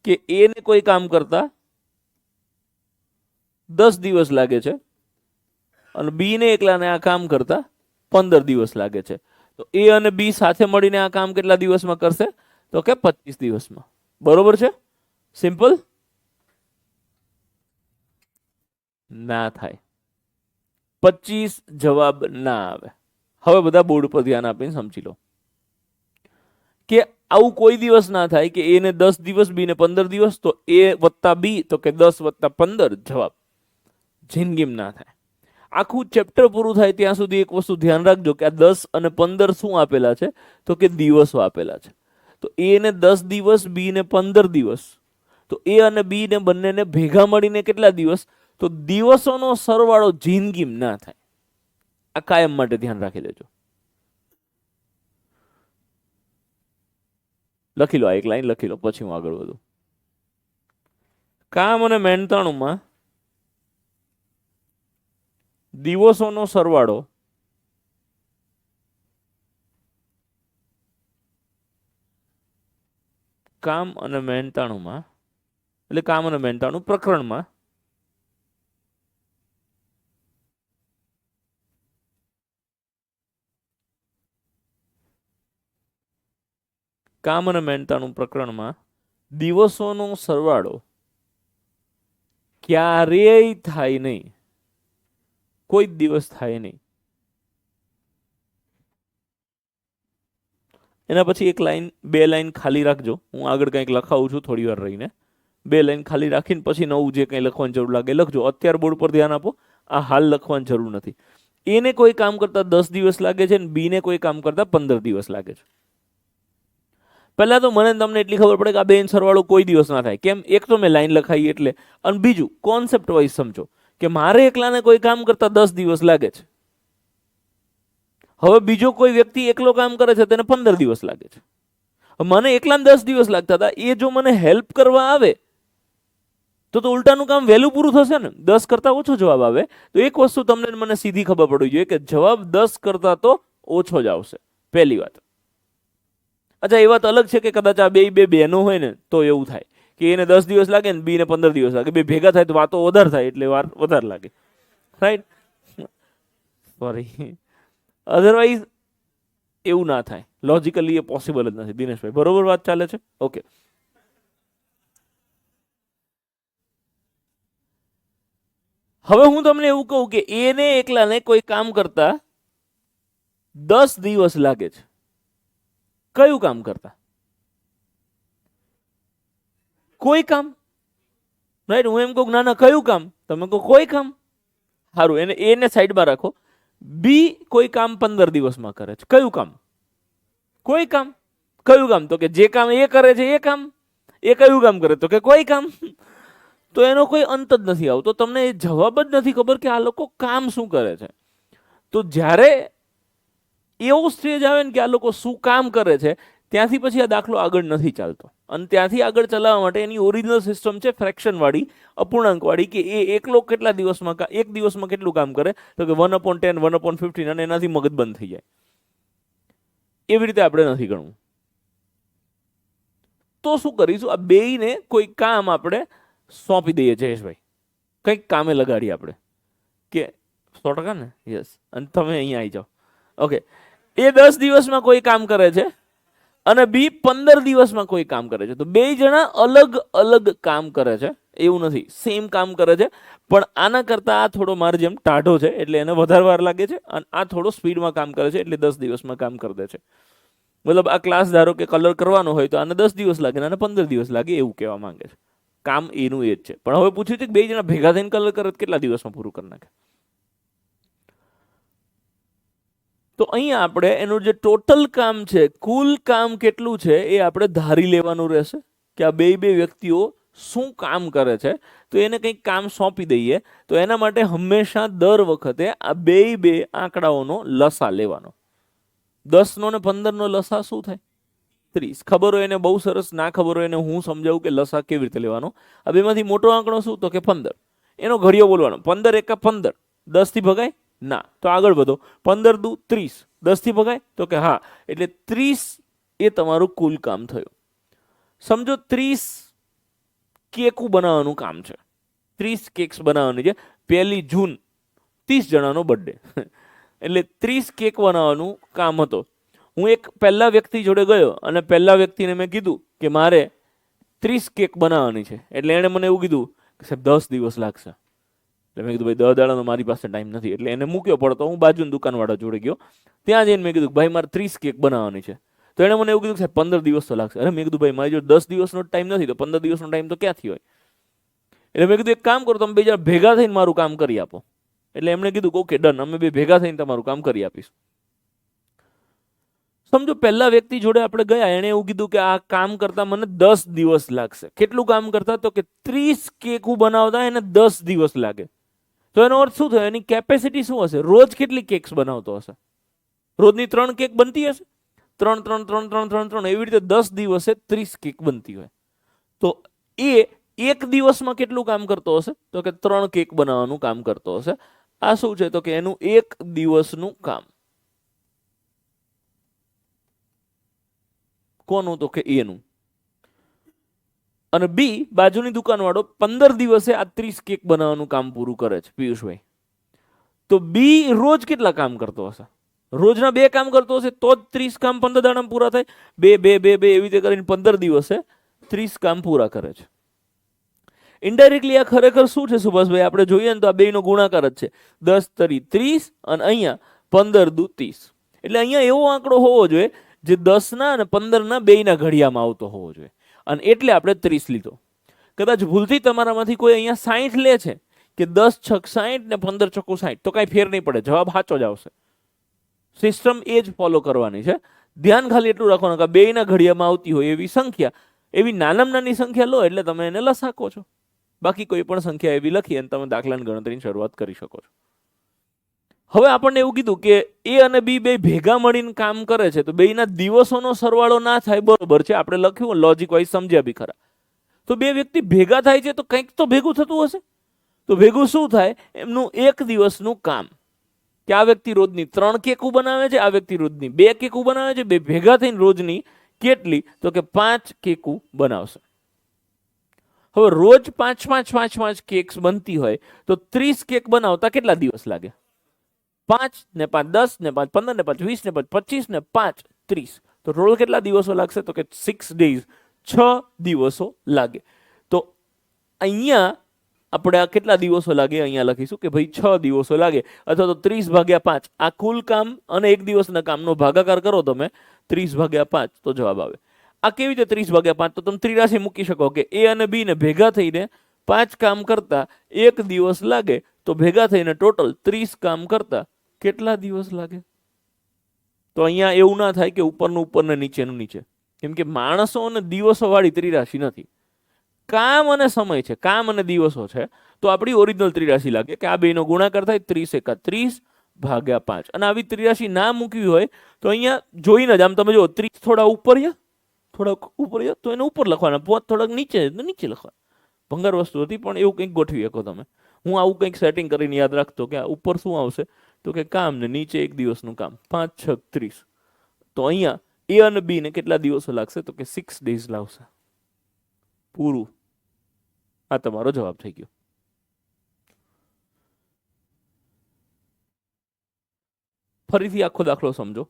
કે એ ને કોઈ કામ કરતા 10 દિવસ લાગે છે અને બી ને એકલાને આ કામ કરતા 15 દિવસ લાગે છે, તો એ અને બી સાથે મળીને આ કામ કેટલા દિવસમાં કરશે? તો કે 25 દિવસમાં. બરોબર છે? સિમ્પલ? ના થાય. 25 જવાબ ના આવે. હવે બધા બોર્ડ પર ધ્યાન આપીને સમજી લો કે આવું કોઈ દિવસ ના થાય કે એ ને 10 દિવસ બી ને 15 દિવસ, તો એ વત્તા બી તો કે 10 વત્તા 15 જવાબ. જિંદગીમાં ના થાય. આખું ચેપ્ટર પૂરું થાય ત્યાં સુધી એક વસ્તુ ધ્યાન રાખજો કે આ 10 અને 15 શું આપેલા છે? તો કે દિવસો આપેલા છે. તો એ ને 10 દિવસ, બી ને 15 દિવસ, તો એ અને બી ને બંનેને ભેગા મળીને કેટલા દિવસ? તો દિવસોનો સરવાળો જિંદગીમાં ના થાય. આ કાયમ માટે ધ્યાન રાખી લેજો. લખી લો, આ એક લાઈન લખી લો, પછી હું આગળ વધું. કામ અને મહેનતાણુંમાં દિવસોનો સરવાળો કામ અને મહેનતાણુંમાં એટલે કામ અને મહેનતાણું પ્રકરણમાં કામ અને મહેનતાણું પ્રકરણમાં દિવસોનો સરવાળો ક્યારેય થાય નહીં. કોઈ દિવસ થાય નહીં. એના પછી એક લાઈન, બે લાઈન ખાલી રાખજો. હું આગળ કંઈક લખાવું છું થોડી વાર રહીને. બે લાઈન ખાલી રાખીને પછી નવું જે કંઈ લખવાની જરૂર લાગે લખજો. અત્યારે બોર્ડ પર ધ્યાન આપો. આ હાલ લખવાની જરૂર નથી. એને કોઈ કામ કરતા 10 દિવસ લાગે છે અને બી ને કોઈ કામ કરતા 15 દિવસ લાગે છે. પહેલા તો મને તમને એટલી ખબર પડે કે આ બેન સરવાળો કોઈ દિવસ ના થાય. કેમ? એક તો મેં લાઈન લખાઈ એટલે, અને બીજું કોન્સેપ્ટ વાઇઝ સમજો કે મારે એકલાને કોઈ કામ કરતા 10 દિવસ લાગે છે. હવે બીજો કોઈ વ્યક્તિ એકલો કામ કરે છે તેને 15 દિવસ લાગે છે. મને એકલાને 10 દિવસ લાગતા હતા, એ જો મને હેલ્પ કરવા આવે તો ઉલટાનું કામ વહેલું પૂરું થશે ને. 10 કરતા ઓછો જવાબ આવે તો એક વસ્તુ તમને મને સીધી ખબર પડવી જોઈએ કે જવાબ 10 કરતા તો ઓછો જ આવશે. પહેલી વાત. અચ્છા, એ વાત અલગ છે કે કદાચ આ બે બહેનો હોય ને તો એવું થાય કે એને 10 દિવસ લાગે ને બી ને 15 દિવસ લાગે. બે ભેગા થાય તો વાતો વધારે થાય એટલે વાર વધારે લાગે. રાઈટ? સોરી. અધરવાઇઝ એવું ના થાય. લોજિકલી એ પોસિબલ જ નથી. દિનેશભાઈ, બરોબર વાત ચાલે છે? ઓકે. હવે હું તમને એવું કહું કે એને એકલાને કોઈ કામ કરતા 10 દિવસ લાગે છે. કયું કામ કરતા? કોઈ કામ. રાઈટ? હું એમ કહું ના ના કયું કામ? તમે કહો કોઈ કામ. સારું, એને સાઈડમાં રાખો. બી કોઈ કામ 15 દિવસમાં કરે છે. કયું કામ? કોઈ કામ. કયું કામ? તો કે જે કામ એ કરે છે એ કામ. એ કયું કામ કરે? તો કે કોઈ કામ. તો એનો કોઈ અંત જ નથી આવતો. તમને એ જવાબ જ નથી ખબર કે આ લોકો કામ શું કરે છે. તો જ્યારે એવો સ્ટેજ આવે ને કે આ લોકો શું કામ કરે છે, ત્યાંથી પછી આ દાખલો આગળ નથી ચાલતો. અને ત્યાંથી આગળ ચલાવવા માટે એની ઓરિજિનલ સિસ્ટમ છે ફ્રેક્શન વાળી, અપૂર્ણાંક વાળી, કે એ એકલો કેટલા દિવસમાં, એક દિવસમાં કેટલું કામ કરે? તો કે 1/10, 1/15, અને એનાથી મગજ બંધ થઈ જાય. એવી રીતે આપણે નથી ગણવું. તો શું કરીશું? આ બેયને કોઈ કામ આપણે સોંપી દઈએ. જયેશભાઈ, કંઈક કામે લગાડીએ આપણે કે 100% ને? યસ. અને તમે અહીંયા આવી જાઓ. ઓકે. એ 10 દિવસમાં કોઈ કામ કરે છે અને બી 15 દિવસમાં કોઈ કામ કરે છે. તો બે જણા અલગ અલગ કામ કરે છે. એવું નથી, સેમ કામ કરે છે, પણ આના કરતા આ થોડો માર જેમ ટાઢો છે એટલે એને વધારે વાર લાગે છે, અને આ થોડો સ્પીડમાં કામ કરે છે એટલે 10 દિવસમાં કામ કરી દે છે. મતલબ આ ક્લાસ ધારો કે કલર કરવાનો હોય તો આને 10 દિવસ લાગે અને 15 દિવસ લાગે, એવું કહેવા માંગે છે. કામ એનું એ જ છે. પણ હવે પૂછ્યું છે કે બે જણા ભેગા થઈને કલર કરે કેટલા દિવસમાં પૂરું કરી નાખે? તો અહીંયા આપણે એનું જે ટોટલ કામ છે, કુલ કામ કેટલું છે એ આપણે ધારી લેવાનું રહેશે કે આ બે વ્યક્તિઓ શું કામ કરે છે. તો એને કંઈક કામ સોંપી દઈએ તો એના માટે હંમેશા દર વખતે આ બે આંકડાઓનો લસા લેવાનો. 10 ને 15 લસા શું થાય? 30. ખબર હોય એને બહુ સરસ, ના ખબર હોય એને હું સમજાવું કે લસા કેવી રીતે લેવાનો. આ બેમાંથી મોટો આંકડો શું? તો કે 15. એનો ઘડિયો બોલવાનો. 15 એકા 15. 10 થી ભગાય ના, તો આગળ વધો. 15 દુ 30. 10 થી ભગાય તો કે હા. એટલે 30 એ તમારું કુલ કામ થયું. સમજો 30 કેકું બનાવવાનું કામ છે. 30 કેક્સ બનાવવાની છે. 1 જૂન 30 જણાનો બર્થડે એટલે 30 કેક બનાવવાનું કામ હતો. હું એક પહેલા વ્યક્તિ જોડે ગયો અને પહેલા વ્યક્તિને મેં કીધું કે મારે 30 કેક બનાવવાની છે. એટલે એણે મને એવું કીધું કે સાહેબ 10 દિવસ લાગશે. એટલે મેં કીધું ભાઈ 10 દાડાનો મારી પાસે ટાઈમ નથી. એટલે એને મૂક્યો પડતો. હું બાજુની દુકાનવાળા જોડે ગયો. ત્યાં જઈને મેં કીધું ભાઈ મારે 30 કેક બનાવવાની છે. તો એણે મને એવું કીધું કે સાહેબ 15 દિવસ તો લાગશે. અરે મેં કીધું ભાઈ મારી જો 10 દિવસનો ટાઈમ નથી તો 15 દિવસનો ટાઈમ તો ક્યાંથી હોય. એટલે મેં કીધું એક કામ કરો, તમે બે જણા ભેગા થઈને મારું કામ કરી આપો. એટલે એમણે કીધું ઓકે ડન, અમે બે ભેગા થઈને તમારું કામ કરી આપીશું. સમજો પહેલા વ્યક્તિ જોડે આપણે ગયા, એણે એવું કીધું કે આ કામ કરતા મને 10 દિવસ લાગશે. કેટલું કામ કરતા? તો કે 30 કેક બનાવતા એને 10 દિવસ લાગે. તો એનો અર્થ શું થયો? એની કેપેસિટી શું હશે? રોજ કેટલી કેક્સ બનાવતો હશે? રોજની 3 કેક બનતી હશે. 3 3 3 3 3 3 એવી રીતે 10 દિવસે 30 કેક બનતી હોય. તો એ એક દિવસમાં કેટલું કામ કરતો હશે? તો કે 3 કેક બનાવવાનું કામ કરતો હશે. આ શું છે? તો કે એનું એક દિવસનું કામ. કોનું? તો કે એનું. અને બી બાજુની દુકાનવાળો 15 દિવસે આ 30 કેક બનાવવાનું કામ પૂરું કરે છે પિયુષભાઈ. તો બી રોજ કેટલા કામ કરતો હશે? રોજના 2 કામ કરતો હશે તો જ 30 કામ 15 દાડામાં પૂરા થાય. 2 2 2 2 એવી રીતે કરીને 15 દિવસે 30 કામ પૂરા કરે છે. ઇનડાયરેક્ટલી આ ખરેખર શું છે સુભાષભાઈ? આપણે જોઈએ ને તો આ બેયનો ગુણાકાર જ છે. 10 તરી 30 અને અહીંયા 15 દુ 30. એટલે અહીંયા એવો આંકડો હોવો જોઈએ જે 10 ના અને 15 ના બેયના ઘડિયામાં આવતો હોવો જોઈએ. અને એટલે આપણે 30 લીધો. કદાચ ભૂલથી તમારામાંથી કોઈ અહીંયા 60 લે છે કે 10 છક 60 ને 15 ચોખ્ખું 60, તો કાંઈ ફેર નહીં પડે, જવાબ સાચો જ આવશે. સિસ્ટમ એ જ ફોલો કરવાની છે. ધ્યાન ખાલી એટલું રાખવાનું કે બેયના ઘડિયામાં આવતી હોય એવી સંખ્યા, એવી નાનામાં નાની સંખ્યા લો એટલે તમે એને લસાકો છો. બાકી કોઈ પણ સંખ્યા એવી લખી અને તમે દાખલાની ગણતરીની શરૂઆત કરી શકો છો. હવે આપણને એવું કીધું કે એ અને બી બે ભેગા મળીને કામ કરે છે, તો બેયના દિવસોનો સરવાળો ના થાય, બરોબર છે, આપણે લખ્યું લોજિક વાઇઝ સમજ્યા બી ખરા. તો બે વ્યક્તિ ભેગા થાય છે તો કંઈક તો ભેગું થતું હશે. તો ભેગું શું થાય? એમનું એક દિવસનું કામ. કે આ વ્યક્તિ રોજની 3 કેકું બનાવે છે, આ વ્યક્તિ રોજની 2 કેકું બનાવે છે. બે ભેગા થઈને રોજની કેટલી? તો કે 5 કેકું બનાવશે. હવે રોજ 5 5 5 5 કેક્સ બનતી હોય તો 30 કેક બનાવતા કેટલા દિવસ લાગે? 5 ને 5 10 ને 5 15 ને 5 20 ને 5 25 ને 5 30. તો ટોટલ કેટલા દિવસો લાગશે? તો કે 6 ડેઝ, 6 દિવસો લાગે. તો અહીંયા આપણે આ કેટલા દિવસો લાગે અહીંયા લખીશું કે ભાઈ 6 દિવસો લાગે, અથવા તો 30/5. આ કુલ કામ અને એક દિવસના કામનો ભાગાકાર કરો તમે 30/5 તો જવાબ આવે. આ કેવી રીતે 30/5? તો તમે ત્રિરાશી મૂકી શકો કે એ અને બી ને ભેગા થઈને 5 કામ કરતા 1 દિવસ લાગે, તો ભેગા થઈને ટોટલ 30 કામ કરતા કેટલા દિવસ લાગે? તો અહીંયા એવું ના થાય કે ઉપરનું ઉપર ને નીચેનું નીચે, કેમ કે માણસો અને દિવસો વાળી ત્રિરાશી નથી. કામ અને સમય છે, કામ અને દિવસો છે. તો આપણી ઓરિજિનલ ત્રિરાશી લાગે કે આ બેનો ગુણાકાર થાય 30 × 30/5. અને આવી ત્રિરાશી ના મૂકવી હોય તો અહીંયા જોઈને જ આમ તમે જો 30 થોડા ઉપર છે, થોડાક ઉપર છે તો એને ઉપર લખવાના, 5 થોડાક નીચે તો નીચે લખવાના. ભંગાર વસ્તુ હતી પણ એવું કંઈક ગોઠવી શકો તમે. હું આવું કંઈક સેટિંગ કરીને યાદ રાખતો કે આ ઉપર શું આવશે? તો કે કામ ને નીચે એક દિવસનું કામ, 5 6 30. તો અહીંયા એ અને બી ને કેટલા દિવસો લાગશે? તો કે 6 ડેઝ લાવશે પૂરું. આ તમારો જવાબ થઈ ગયો. ફરીથી આખો દાખલો સમજો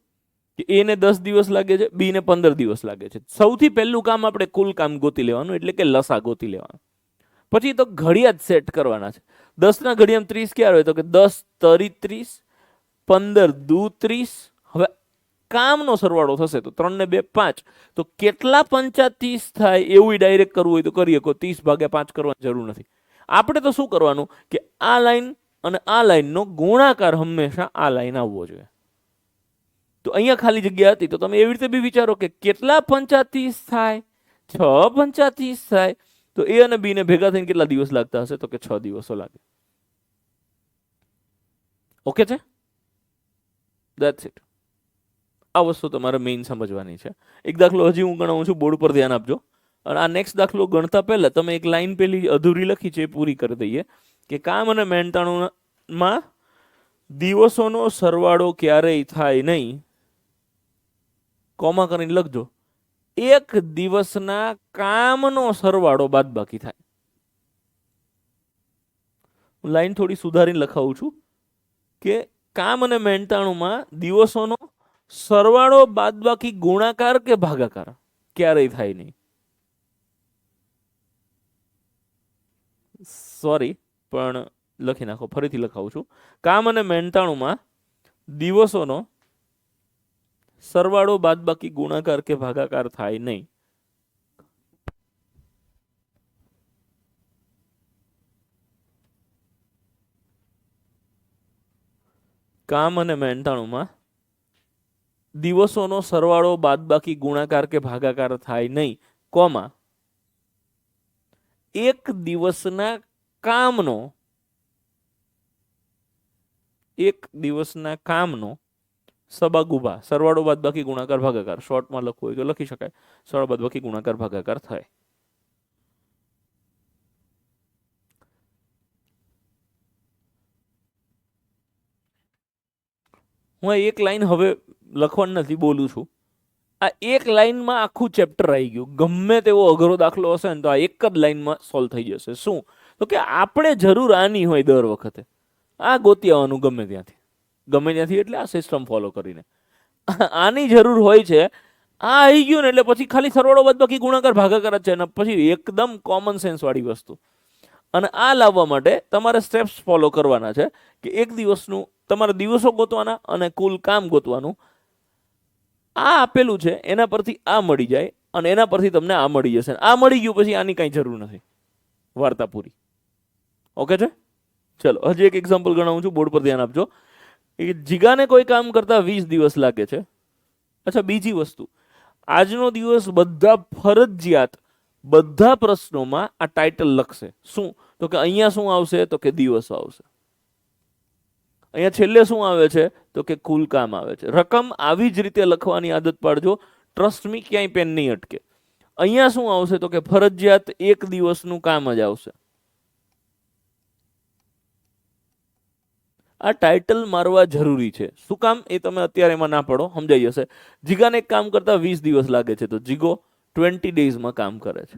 કે એ ને 10 દિવસ લાગે છે, બી ને 15 દિવસ લાગે છે. સૌથી પહેલું કામ આપણે કુલ કામ ગોતી લેવાનું, એટલે કે લસા ગોતી લેવાનો. પછી તો ઘડિયા જ સેટ કરવાના છે. 10 ના ઘડિયામાં 30 ક્યારે હોય? તો કે 10 તરી 30, 15 દુ 30. હવે કામનો સરવાળો થશે તો 3 ને 2 5. તો કેટલા 35 થાય એવું ડાયરેક્ટ કરવું હોય તો કરી શકો, 30/5 કરવાની જરૂર નથી. આપણે તો શું કરવાનું કે આ લાઈન અને આ લાઈનનો ગુણાકાર હંમેશા આ લાઈન આવવો જોઈએ. તો અહીંયા ખાલી જગ્યા હતી તો તમે એવી રીતે બી વિચારો કે કેટલા 35 થાય? 6 35 થાય. તો એ અને બી ને ભેગા થઈને કેટલા દિવસ લાગતા હશે? તો કે 6 દિવસો લાગે. ઓકે છે? That's it. આ વસ્તુ તમારે મેઇન સમજવાની છે. એક દાખલો હજી હું ગણાવું છું, બોર્ડ પર ધ્યાન આપજો. અને આ નેક્સ્ટ દાખલો ગણતા પહેલા તમે એક લાઈન પેલી અધૂરી લખી છે એ પૂરી કરી દઈએ કે કામ અને મહેનતાણુંમાં દિવસોનો સરવાળો ક્યારેય થાય નહીં, કોમા કરીને લખજો, એક દિવસના કામનો સરવાળો બાદબાકી થાય. હું લાઈન થોડી સુધારીને લખાવું છું કે કામ અને મહેનતાણુંમાં દિવસોનો સરવાળો બાદબાકી ગુણાકાર કે ભાગાકાર ક્યારેય થાય નહીં. સોરી, પણ લખી નાખો, ફરીથી લખાવું છું. કામ અને મહેનતાણુંમાં દિવસોનો સરવાળો બાદબાકી ગુણાકાર કે ભાગાકાર થાય નહીં. કામ અને મહેનતાણુંમાં દિવસોનો સરવાળો બાદબાકી ગુણાકાર કે ભાગાકાર થાય નહીં, કોમા એક દિવસના કામનો સબાગુભા સરવાળો બાદબાકી ગુણાકાર ભાગાકાર, શોર્ટમાં લખવું હોય તો લખી શકાય સરવાળો બાદબાકી ગુણાકાર ભાગાકાર થાય. હું એક લાઈન હવે લખવાનું નથી, બોલું છું. આ એક લાઈનમાં આખું ચેપ્ટર આવી ગયું. ગમે તેવો અઘરો દાખલો હશે ને તો આ એક જ લાઈનમાં સોલ્વ થઈ જશે. શું? તો કે આપણે જરૂર આની હોય દર વખતે આ ગોતી આવવાનું ગમે ત્યાંથી એટલે આ સિસ્ટમ ફોલો કરીને આની જરૂર હોય છે. આ આવી ગયું ને એટલે પછી ખાલી સરવાળો બાદબાકી ગુણાકાર ભાગાકાર જ છે ને પછી એકદમ કોમન સેન્સ વાળી વસ્તુ. અને આ લાવવા માટે તમારે સ્ટેપ્સ ફોલો કરવાના છે કે એક દિવસનું તમારે દિવસો ગોતવાના અને કુલ કામ ગોતવાનું. આ આપેલું છે એના પરથી આ મળી જાય અને એના પરથી તમને આ મળી જશે. આ મળી ગયું પછી આની કાંઈ જરૂર નથી, વાર્તા પૂરી. ઓકે છે? ચલો હજી એક એક્ઝામ્પલ ગણાવું છું, બોર્ડ પર ધ્યાન આપજો. જીગાને કોઈ કામ કરતા 20 દિવસ લાગે છે. અચ્છા, બીજી વસ્તુ, આજનો દિવસ બધા ફરજિયાત બધા પ્રશ્નોમાં આ ટાઇટલ લખશે. શું? તો કે અહીંયા શું આવશે? તો કે દિવસો આવશે. અહીંયા છેલ્લે શું આવે છે? તો કે કુલ કામ આવે છે. રકમ આવી જ રીતે લખવાની આદત પાડજો. ટ્રસ્ટ મી, ક્યાંય પેન નહીં અટકે. અહીંયા શું આવશે? તો કે ફરજિયાત એક દિવસનું કામ જ આવશે. આ ટાઇટલ મારવા જરૂરી છે. શું કામ? એ તમે અત્યારે એમાં ના પડો, સમજાઈ જશે. જીગાને એક કામ કરતા 20 દિવસ લાગે છે તો જીગો 20 ડેઝમાં કામ કરે છે.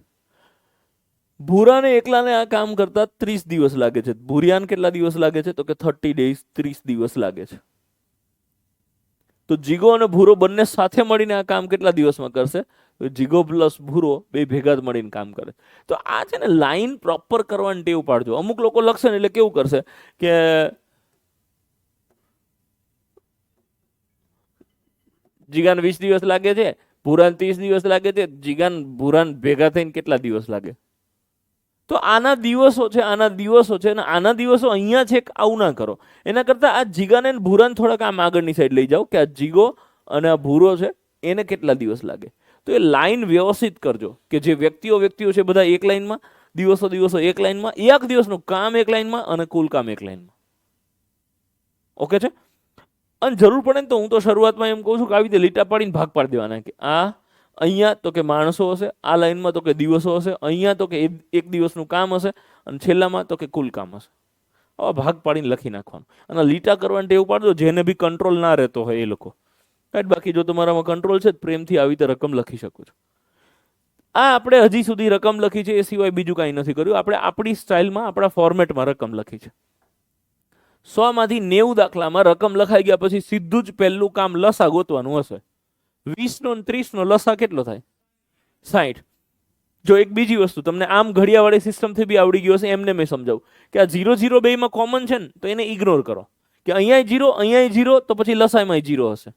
ભૂરાને એકલાને આ કામ કરતા 30 દિવસ લાગે છે. ભૂરિયાને કેટલા દિવસ લાગે છે? તો કે 30 ડેઝ, 30 દિવસ લાગે છે. તો જીગો અને ભૂરો બંને સાથે મળીને આ કામ કેટલા દિવસમાં કરશે? તો જીગો પ્લસ ભૂરો બે ભેગા જ મળીને કામ કરે. તો આ છે ને લાઈન પ્રોપર કરવાની ટેવ પાડજો. અમુક લોકો લખશે ને એટલે કેવું કરશે કે જીગાને 20 દિવસ લાગે છે, ભૂરાને 30 દિવસ લાગે છે, જીગાને ભૂરાને ભેગા થઈને કેટલા દિવસ લાગે? તો આના દિવસો છે અને આના દિવસો અહીંયા છે. આવું ના કરો. એના કરતાં આ જીગાને ભૂરાને થોડાક આમ આગળની સાઈડ લઈ જાઓ કે આ જીગો અને આ ભૂરો છે એને કેટલા દિવસ લાગે. તો એ લાઈન વ્યવસ્થિત કરજો કે જે વ્યક્તિઓ છે બધા એક લાઈનમાં, દિવસો એક લાઈનમાં, એક દિવસનું કામ એક લાઈનમાં અને કુલ કામ એક લાઈનમાં. ઓકે છે? અને જરૂર પડે ને તો હું તો શરૂઆતમાં એમ કહું છું કે આવી રીતે લીટા પાડીને ભાગ પાડી દેવાના કે આ અહીંયા તો કે માણસો હશે, આ લાઈનમાં તો કે દિવસો હશે, અહીંયા તો કે એક દિવસનું કામ હશે અને છેલ્લામાં તો કે કુલ કામ હશે. આવા ભાગ પાડીને લખી નાખવાનું અને લીટા કરવાની ટેવ પાડજો. જેને બી કંટ્રોલ ના રહેતો હોય એ લોકો. બાકી જો તમારામાં કંટ્રોલ છે પ્રેમથી આવી રીતે રકમ લખી શકો છો. આ આપણે હજી સુધી રકમ લખી છે, એ સિવાય બીજું કાંઈ નથી કર્યું. આપણે આપણી સ્ટાઇલમાં આપણા ફોર્મેટમાં રકમ લખી છે. 100 માંથી 90 દાખલામાં રકમ લખાઈ ગયા પછી સીધું જ પહેલું કામ લસા ગોતવાનું હશે. 20 નો અને 30 નો લસા કેટલો થાય? 60. જો એક બીજી વસ્તુ તમને આમ ઘડિયાવાળી સિસ્ટમથી બી આવડી ગયું હશે, એમને મેં સમજાવું કે આ 0 0 બેમાં કોમન છે ને તો એને ઇગ્નોર કરો કે અહીંયા 0 અહીંયા 0 તો પછી લસાઈમાં 0 હશે.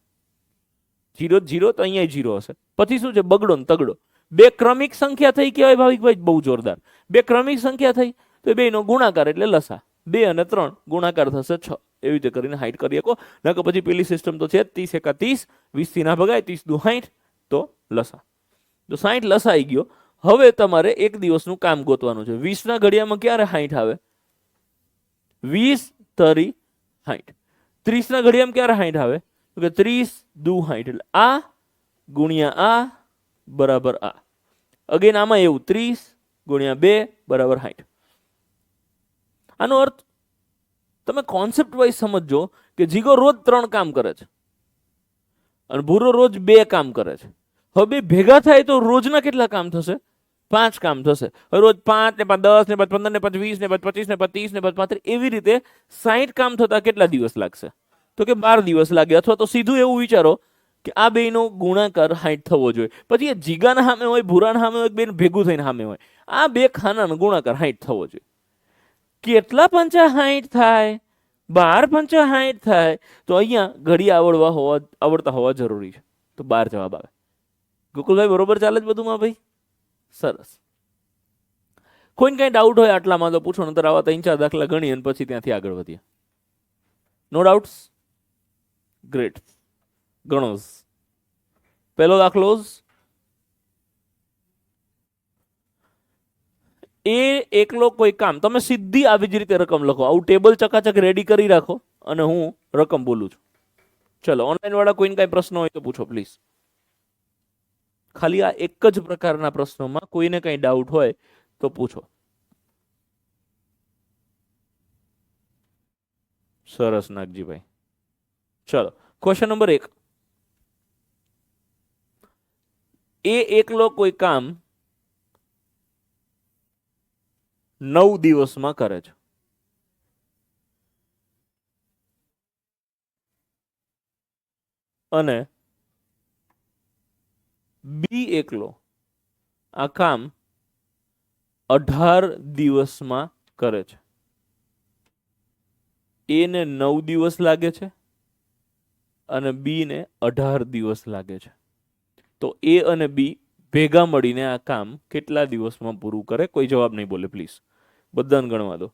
0 0 તો અહીંયા 0 હશે. પછી શું છે? બગડો ને તગડો. બે ક્રમિક સંખ્યા થઈ કહેવાય ભાવિકભાઈ, બહુ જોરદાર. બે ક્રમિક સંખ્યા થઈ તો બેનો ગુણાકાર એટલે લસા. 2 અને 3 ગુણાકાર થશે 6. એવી રીતે કરીને હાઈટ કરી શકો. નકર પછી પેલી સિસ્ટમ તો છે 30 એકા 30, 20 થી ના ભગાય, 30 દુ 60 તો લસા. તો 60 લસા આવી ગયો. હવે તમારે એક દિવસનું કામ ગોતવાનું છે. 20 ના ઘડિયામાં ક્યારે 60 આવે? 20 તરી 60. 30 ના ઘડિયામાં ક્યારે 60 આવે? તો કે 30 દુ 60 એટલે આ ગુણ્યા આ બરાબર આ. અગેન આમાં એવું 30 ગુણ્યા 2 બરાબર 60. આનો અર્થ તમે કોન્સેપ્ટ વાઇઝ સમજો કે જીગો રોજ 3 કામ કરે છે અને ભૂરો રોજ 2 કામ કરે છે. હવે બે ભેગા થાય તો રોજના કેટલા કામ થશે? 5 કામ થશે. રોજ 5 ને 5 10 ને 5 15 ને 5 20 ને 5 25 ને 5 30 ને 5 35 એવી રીતે 60 કામ થતા કેટલા દિવસ લાગશે? તો કે 12 દિવસ લાગે. અથવા તો સીધું એવું વિચારો કે આ બેનો ગુણાકાર 60 થવો જોઈએ. પછી એ જીગાના સામે હોય, ભૂરાના સામે હોય, બેન ભેગું થઈને સામે હોય, આ બે ખાનાનો ગુણાકાર 60 થવો જોઈએ. કેટલા પંચા 60 થાય? 12 પંચા 60 થાય. તો અહીંયા ઘડી આવડતા હોવા જરૂરી છે. તો 12 જવાબ આવે. ગોકુલભાઈ બરોબર ચાલે જ બધુંમાં ભાઈ? સરસ. કોઈને કઈ ડાઉટ હોય આટલામાં તો પૂછો, નતર આવા 3-4 દાખલા ગણી અને પછી ત્યાંથી આગળ વધીએ. નો ડાઉટ્સ? ગ્રેટ. ગણો. પહેલો દાખલો, એ એકલો કોઈ કામ, તમે સીધી આવી જ રીતે રકમ લખો. આવું ટેબલ ચકાચક રેડી કરી રાખો અને હું રકમ બોલું છું. ચલો, ઓનલાઈન વાળા કોઈને કઈ પ્રશ્ન હોય તો પૂછો પ્લીઝ. ખાલી આ એક જ પ્રકારના પ્રશ્નોમાં કોઈને કઈ ડાઉટ હોય તો પૂછો. સરસ નાગજીભાઈ. ચલો, ક્વેશ્ચન નંબર 1. એ એકલો કોઈ કામ 9 દિવસમાં કરે છે. અને બી એકલો આ કામ 18 દિવસમાં કરે છે. એ ને 9 દિવસ લાગે છે અને બી ને 18 દિવસ લાગે છે. તો એ અને બી ભેગા મળીને આ કામ કેટલા દિવસમાં પૂરું કરે? કોઈ જવાબ નહીં બોલે પ્લીઝ. બધાને ગણવા દો.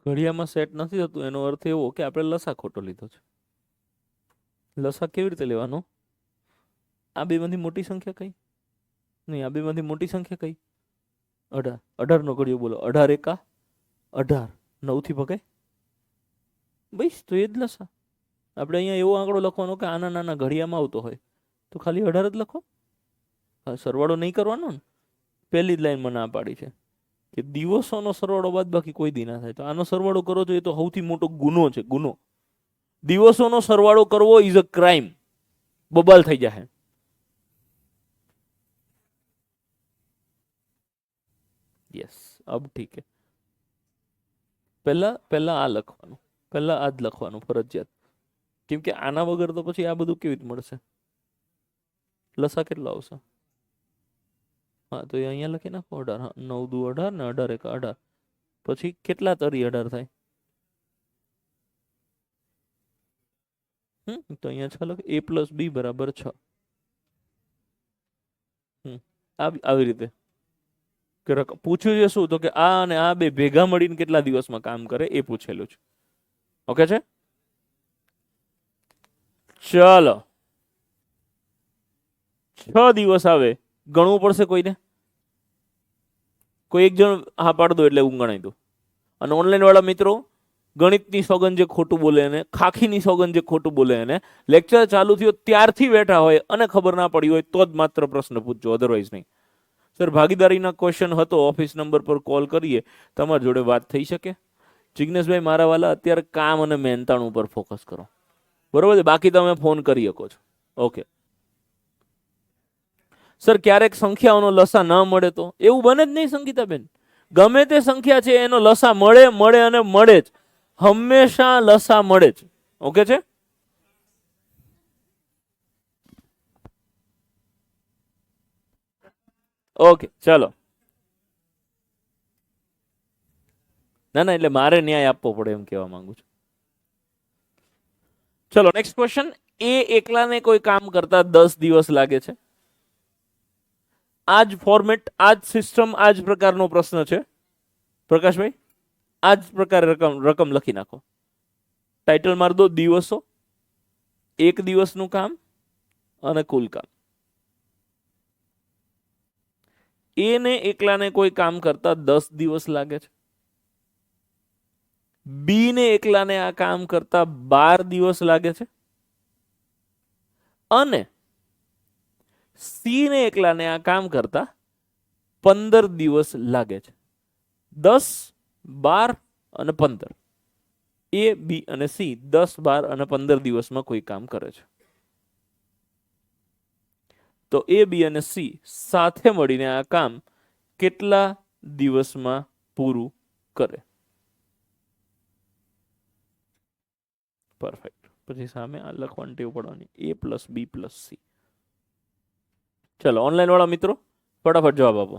ઘડિયામાં સેટ નથી થતું એનો અર્થ એવો કે આપણે લસા ખોટો લીધો છે. લસા કેવી રીતે લેવાનો? આ બેમાંથી મોટી સંખ્યા કઈ? નહીં, આ બેમાંથી મોટી સંખ્યા કઈ? 18. 18 નો ઘડિયો બોલો. 18 એકા 18. 9 થી ભગાય બસ, તો એ જ લસા. આપણે અહીંયા એવો આંકડો લખવાનો કે આના નાના ઘડિયામાં આવતો હોય તો ખાલી 18 જ લખો. સરવાળો નહીં કરવાનો ને. પહેલી જ લાઈનમાં ના પાડી છે કે દિવસોનો સરવાળો બાદ બાકી કોઈ દી ના થાય. તો આનો સરવાળો કરો છો એ તો સૌથી મોટો ગુનો છે. ગુનો. દિવસોનો સરવાળો કરવો ઇઝ અ ક્રાઇમ. બબાલ થઈ જાય. યસ, અબ ઠીક હે. પહેલા આ લખવાનું, પહેલા આ જ લખવાનું ફરજિયાત. કેમ કે આના વગર તો પછી આ બધું કેવી રીતે મળશે? લસા કેટલો આવશે? હા, તો એ અહીંયા લખી નાખો 18. 9 દુ 18 ને 18 એકા 18. પછી કેટલા તરી 18 થાય? તો અહીંયા 6 લખે. a પ્લસ બી બરાબર 6. આવી રીતે પૂછ્યું છે શું? તો કે આ અને આ બે ભેગા મળીને કેટલા દિવસમાં કામ કરે એ પૂછેલું છે. ઓકે છે? ચલો, 6 દિવસ આવે. ગણવું પડશે કોઈને? કોઈ એક જણ હા પાડ દો એટલે હું ગણાઈ દઉં. અને ઓનલાઈન વાળા મિત્રો, ગણિતની સોગન જે ખોટું બોલે એને, ખાખીની સોગન જે ખોટું બોલે એને, લેક્ચર ચાલુ થયો ત્યારથી બેઠા હોય અને ખબર ના પડી હોય તો જ માત્ર પ્રશ્ન પૂછજો, અધરવાઇઝ નહીં. સર, ભાગીદારીના ક્વેશ્ચન હતો, ઓફિસ નંબર પર કોલ કરીએ, તમારી જોડે વાત થઈ શકે. જિગ્નેશભાઈ મારા વાલા, અત્યારે કામ અને મહેનતાણ ઉપર ફોકસ કરો, બરોબર છે? બાકી તમે ફોન કરી શકો છો. ઓકે સર, ક્યારેક સંખ્યાઓનો લસા ન મળે તો? એવું બને જ નહીં સંગીતાબેન. ગમે તે સંખ્યા છે એનો લસા મળે અને મળે જ. હંમેશા લસા મળે જ. ઓકે છે? ઓકે ચાલો. ના, એટલે મારે ન્યાય આપવો પડે એમ કહેવા માંગુ છું. ચલો, નેક્સ્ટ ક્વેશ્ચન. એ એકલાને કોઈ કામ કરતા 10 દિવસ લાગે છે. આ જ ફોર્મેટ, આ જ સિસ્ટમ, આ જ પ્રકારનો પ્રશ્ન છે પ્રકાશભાઈ. આ જ પ્રકારે રકમ લખી નાખો. ટાઇટલ માર દો દિવસો, એક દિવસનું કામ અને કુલ કામ. એને એકલાને કોઈ કામ કરતા 10 દિવસ લાગે છે. બી ને એકલાને આ કામ કરતા 12 દિવસ લાગે છે. અને સી ને એકલાને આ કામ કરતા 15 દિવસ લાગે છે. 10, 12 અને 15, એ બી અને સી 10, 12 અને 15 દિવસમાં કોઈ કામ કરે છે. તો એ બી અને સી સાથે મળીને આ કામ કેટલા દિવસમાં પૂરું કરે? પરફેક્ટ. પછી સામે આ લખવાની ટેવ પડવાની, એ પ્લસ બી પ્લસ સી. ચલો ઓનલાઈન વાળા મિત્રો ફટાફટ જવાબ આપો.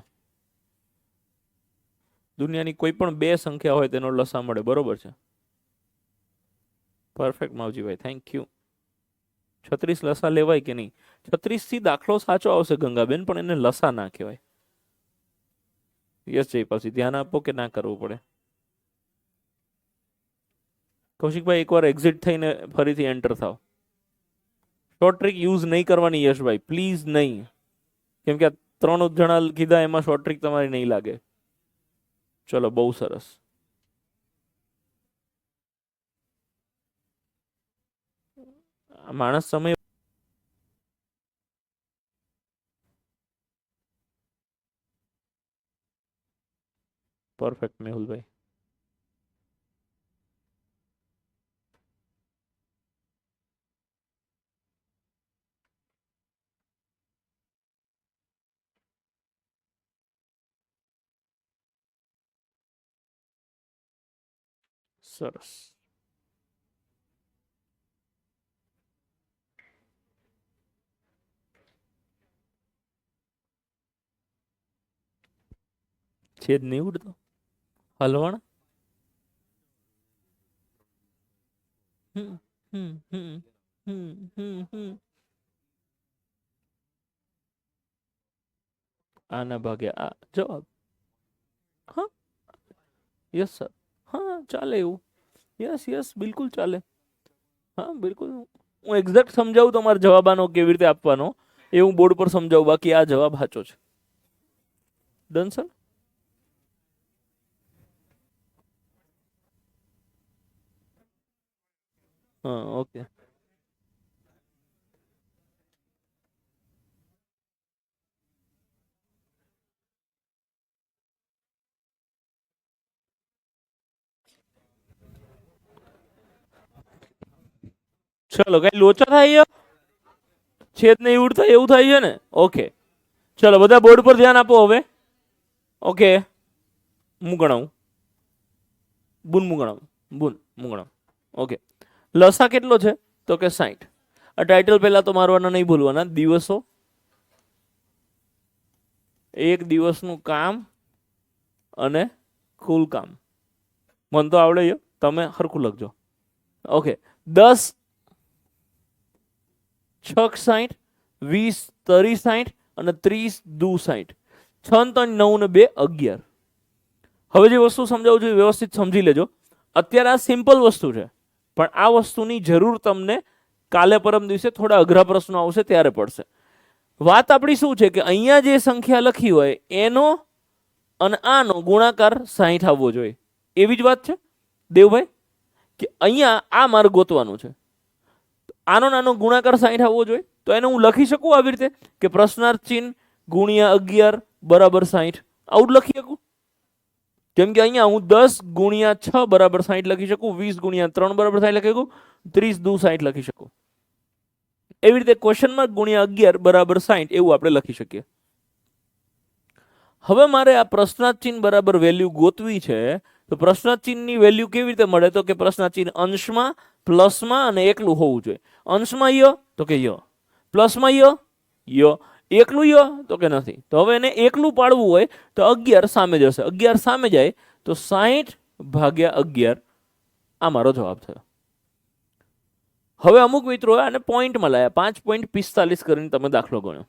દુનિયાની કોઈ પણ બે સંખ્યા હોય તેનો લસા મળે, બરોબર છે? Perfect Mavjibhai, thank you. 36 લસા લેવાય કે નહીં? 36 થી દાખલો સાચો આવશે ગંગાબેન, પણ એને લસા ના કહેવાય. યસ જયપાલજી, ધ્યાન આપો કે ના કરવું પડે? કૌશિકભાઈ એકવાર એક્ઝિટ થઈને ફરીથી એન્ટર થાવ. શોર્ટ ટ્રિક યુઝ નહીં કરવાની યશભાઈ, પ્લીઝ નહીં. કેમ કે આ 3 જણા કીધા એમાં શોર્ટ ટ્રિક તમારી નહીં લાગે. ચલો બહુ સરસ. માણસ સમય પરફેક્ટ મેહુલભાઈ. સરસ. છેદ નહીં ઉડતો, હલવણ. હમ હમ હમ હમ હમ હમ આના ભાગે આ જવાબ. હા યસ સર, હા ચાલે એવું. યસ યસ બિલકુલ ચાલે. હા બિલકુલ. હું એક્ઝેક્ટ સમજાવું તમારે જવાબ આનો કેવી રીતે આપવાનો એ હું બોર્ડ પર સમજાવું, બાકી આ જવાબ સાચો છે. Done sir. હા ઓકે. ચલો કઈ લોચા થાય છે? છેદ નહીં ઉડતા એવું થાય છે ને? ઓકે ચલો બધા બોર્ડ પર ધ્યાન આપો હવે. ઓકે હું ગણાવું. બુન હું ગણાવું. બુન હું ગણાવું. ઓકે લસા કેટલો છે? તો કે 60. આ ટાઇટલ પહેલા તો મારવાના નહીં ભૂલવાના. દિવસો, એક દિવસનું કામ અને કુલ કામ. મને તો આવડે છે, તમે સરખું લખજો. ઓકે 10 6 60, 20 30 60 અને 30 દુ 60. 6 3 9 ને 2 11. હવે જે વસ્તુ સમજાવું છું વ્યવસ્થિત સમજી લેજો. અત્યારે આ સિમ્પલ વસ્તુ છે, પણ આ વસ્તુની જરૂર તમને કાલે પરમ દિવસે થોડા અઘરા પ્રશ્નો આવશે ત્યારે પડશે. વાત આપણી શું છે કે અહીંયા જે સંખ્યા લખી હોય એનો અને આનો ગુણાકાર 60 આવવો જોઈએ. એવી જ વાત છે દેવભાઈ કે અહીંયા આ મારે ગોતવાનું છે. આનો નાનો ગુણાકાર 60 આવવો જોઈએ. તો એને હું લખી શકું આવી રીતે કે પ્રશ્નાર્થ ચિહ્ન ગુણ્યા 11 બરાબર 60. આવું લખી શકું. કેમ કે અહીંયા હું 10 ગુણ્યા 6 બરાબર 60 લખી શકું, 20 ગુણ્યા 3 બરાબર 60 લખી શકું, 30 દુ 60 લખી શકું. એવી રીતે ક્વેશ્ચન માર્ક ગુણ્યા 11 બરાબર 60 એવું આપણે લખી શકીએ. હવે મારે આ પ્રશ્નાર્થ ચિહ્ન બરાબર વેલ્યુ ગોતવી છે. તો પ્રશ્નાર્થ ચિહ્નની વેલ્યુ કેવી રીતે મળે? તો કે પ્રશ્નાર્થ ચિહ્ન અંશમાં, પ્લસમાં અને એકલું હોવું જોઈએ. અંશમાં ય તો કે ય, પ્લસમાં ય, એકલું ય તો કે નથી. તો હવે એને એકલું પાડવું હોય તો 11 સામે જશે. 11 સામે જાય તો 60 ભાગ્યા 11 આ મારો જવાબ થયો. હવે અમુક મિત્રો આને પોઈન્ટમાં લાયા, 5.45 કરીને તમે દાખલો ગણ્યો.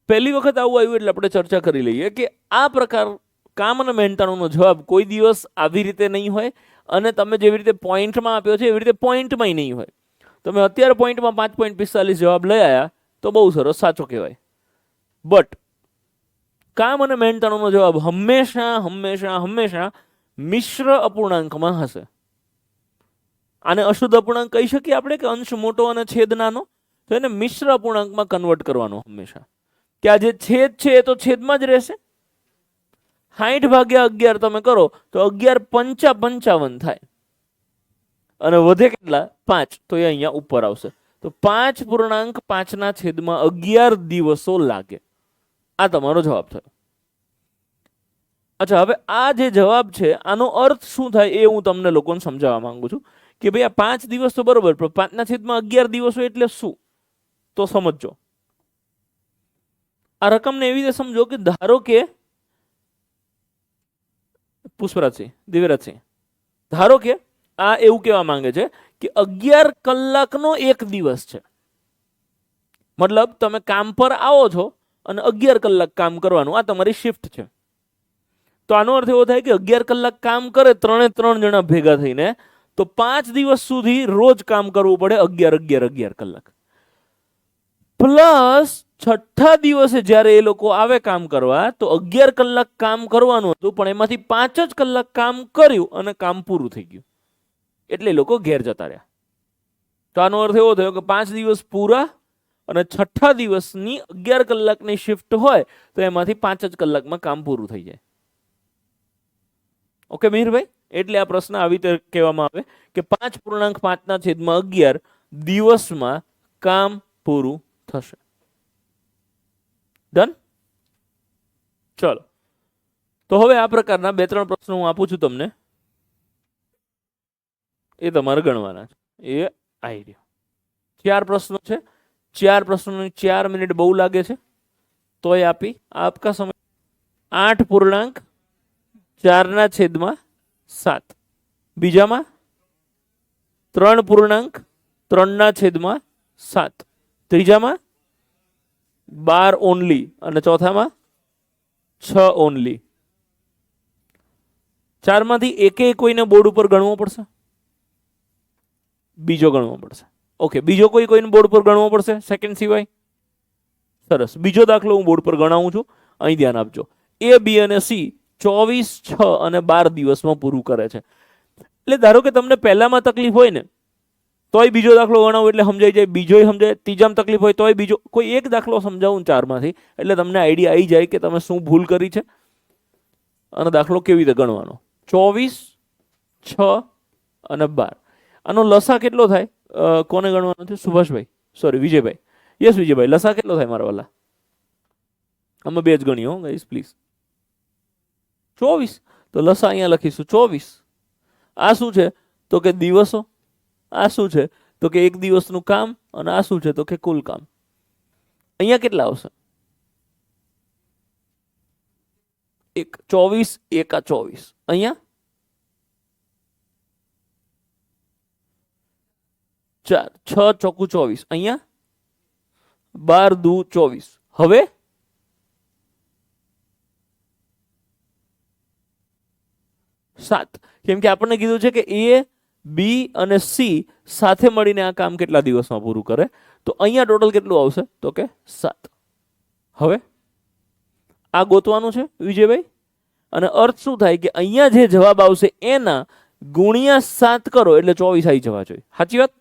પહેલી વખત આવું આવ્યું એટલે આપણે ચર્ચા કરી લઈએ કે આ પ્રકાર કામ અને મહેનતાણુંનો જવાબ કોઈ દિવસ આવી રીતે નહીં હોય, અને તમે જેવી રીતે પોઈન્ટમાં આપ્યો છે એવી રીતે પોઈન્ટમાં નહીં હોય. તમે અત્યારે પોઈન્ટમાં 5.45 જવાબ લઈ આવ્યા તો બહુ સરસ, સાચો કહેવાય. બટ કામ અને મહેનતાણુંનો જવાબ હંમેશા હંમેશા હંમેશા મિશ્ર અપૂર્ણાંકમાં હશે. આને અશુદ્ધ અપૂર્ણાંક કહી શકીએ આપણે કે અંશ મોટો અને છેદ નાનો? તો એને મિશ્ર અપૂર્ણાંકમાં કન્વર્ટ કરવાનો હંમેશા, કે આ જે છેદ છે એ તો છેદમાં જ રહેશે. 60/11 તમે કરો તો 11×5 = 55 થાય, અને વધે કેટલા 5, તો એ અહીંયા ઉપર આવશે. તો 5.5/11 દિવસો લાગે. આ તમારો જવાબ થયો. અચ્છા, હવે આ જે જવાબ છે આનો અર્થ શું થાય એ હું તમને લોકોને સમજાવવા માંગુ છું, કે ભાઈ આ 5 દિવસ તો બરોબર, પણ 5/11 દિવસો એટલે શું? તો સમજો. આ રકમને એવી રીતે સમજો કે ધારો કે પુષ્પરાજસિંહ, દિવ્યરાજસિંહ, ધારો કે આ એવું કહેવા માંગે છે કે 11 કલાકનો એક દિવસ છે. મતલબ તમે કામ પર આવો છો અને 11 કલાક કામ કરવાનું, આ તમારી શિફ્ટ છે. તો આનો અર્થ એવો થાય કે 11 કલાક કામ કરે 3 જણા ભેગા થઈને, તો 5 દિવસ સુધી રોજ કામ કરવું પડે 11 કલાક. પ્લસ છઠ્ઠા દિવસે જ્યારે એ લોકો આવે કામ કરવા તો 11 કલાક કામ કરવાનું હતું, પણ એમાંથી 5 જ કલાક કામ કર્યું અને કામ પૂરું થઈ ગયું, એટલે એ લોકો ઘેર જતા રહ્યા. તો આનો અર્થ એવો થયો કે 5 દિવસ પૂરા અને છઠ્ઠા દિવસની 11 કલાકની શિફ્ટ હોય તો એમાંથી 5 જ કલાકમાં કામ પૂરું થઈ જાય. ઓકે મિહિરભાઈ, એટલે આ પ્રશ્ન આવી રીતે કહેવામાં આવે કે 5.5/11 દિવસમાં કામ પૂરું થશે. ડન? ચલો, તો હવે આ પ્રકારના 2-3 પ્રશ્નો હું આપું છું તમને, એ તમારે ગણવાના છે. એ આવી રહ્યો. 4 પ્રશ્નો છે. 4 પ્રશ્નોની 4 મિનિટ બહુ લાગે છે, તોય આપી. આપકા સમય 8.4/7. બીજામાં 3.3/7. ત્રીજામાં 12 ઓનલી, અને ચોથામાં 6 ઓનલી. 4માંથી એકે કોઈને બોર્ડ ઉપર ગણવો પડશે, બીજો ગણવો પડશે. ઓકે, બીજો કોઈને બોર્ડ પર ગણવો પડશે સેકન્ડ સિવાય? સરસ. બીજો દાખલો હું બોર્ડ પર ગણાવું છું, અહીં ધ્યાન આપજો. એ, બી અને સી 24, 6 અને 12 દિવસમાં પૂરું કરે છે. એટલે ધારો કે તમને પહેલામાં તકલીફ હોય ને તોય બીજો દાખલો ગણાવું એટલે સમજાઈ જાય, બીજો સમજાય, ત્રીજામાં તકલીફ હોય તોય બીજો, કોઈ એક દાખલો સમજાવું 4માંથી, એટલે તમને આઈડિયા આવી જાય કે તમે શું ભૂલ કરી છે અને દાખલો કેવી રીતે ગણવાનો. 24, 6 અને 12. આનો લસા કેટલો થાય? કોને ગણવાનો છે? સુભાષભાઈ, સોરી વિજયભાઈ. યસ વિજયભાઈ, લસા કેટલો થાય મારા વાલા? અમે 2 જ ગણીએ હો ગાઈસ પ્લીઝ. 24. તો લસા અહીંયા લખીશું 24. આ શું છે તો કે દિવસો, આ શું છે તો કે એક દિવસનું કામ, અને આ શું છે તો કે કુલ કામ. અહીંયા કેટલા આવશે? 24 એકા 24. અહીંયા 4, 6 ચોકુ 24. અહીંયા 12 દુ 24. હવે 7, કેમ કે આપણને કીધું છે કે એ, બી અને સી સાથે મળીને આ કામ કેટલા દિવસમાં પૂરું કરે. તો અહીંયા ટોટલ કેટલું આવશે તો કે 7. હવે આ ગોતવાનું છે વિજયભાઈ, અને અર્થ શું થાય કે અહીંયા જે જવાબ આવશે એના ગુણ્યા 7 કરો એટલે 24 આવી જવા જોઈએ. સાચી વાત?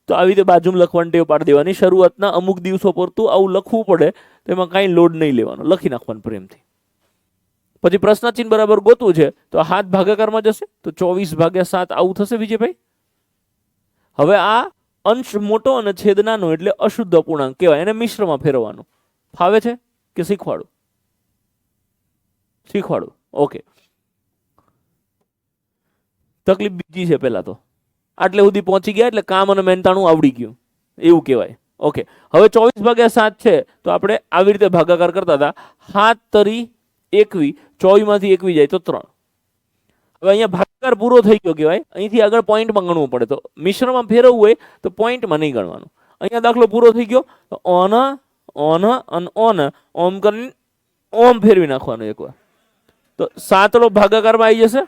તો આવી રીતે બાજુમાં લખવાની ટેવ પાડી દેવાની. શરૂઆતના અમુક દિવસો પૂરતું આવું લખવું પડે તો એમાં કાંઈ લોડ નહીં લેવાનો, લખી નાખવાનું પ્રેમથી. પછી પ્રશ્નચિહ્ન બરાબર ગોતવું છે તો હાથ ભાગાકારમાં જશે, તો 24/7 આવું થશે વિજયભાઈ. હવે આ અંશ મોટો અને છેદ નાનો એટલે અશુદ્ધ અપૂર્ણાંક કહેવાય, એને મિશ્રમાં ફેરવવાનું. ફાવે છે કે શીખવાડું? શીખવાડું. ઓકે, તકલીફ બીજી છે. પહેલા તો આટલે સુધી પહોંચી ગયા એટલે કામ અને મહેનતાણું આવડી ગયું એવું કહેવાય. ઓકે, હવે 24/7 છે તો આપણે આવી રીતે ભાગાકાર કરતા હતા. 7 તરી 21, 24માંથી 21 જાય તો 3. હવે અહીંયા ભાગાકાર પૂરો થઈ ગયો કહેવાય. અહીંથી આગળ પોઈન્ટમાં ગણવું પડે, તો મિશ્રમાં ફેરવવું હોય તો પોઈન્ટમાં નહીં ગણવાનું. અહીંયા દાખલો પૂરો થઈ ગયો તો ઓન અને ઓમ કરીને ઓમ ફેરવી નાખવાનું એકવાર, તો 7નો ભાગાકારમાં આવી જશે.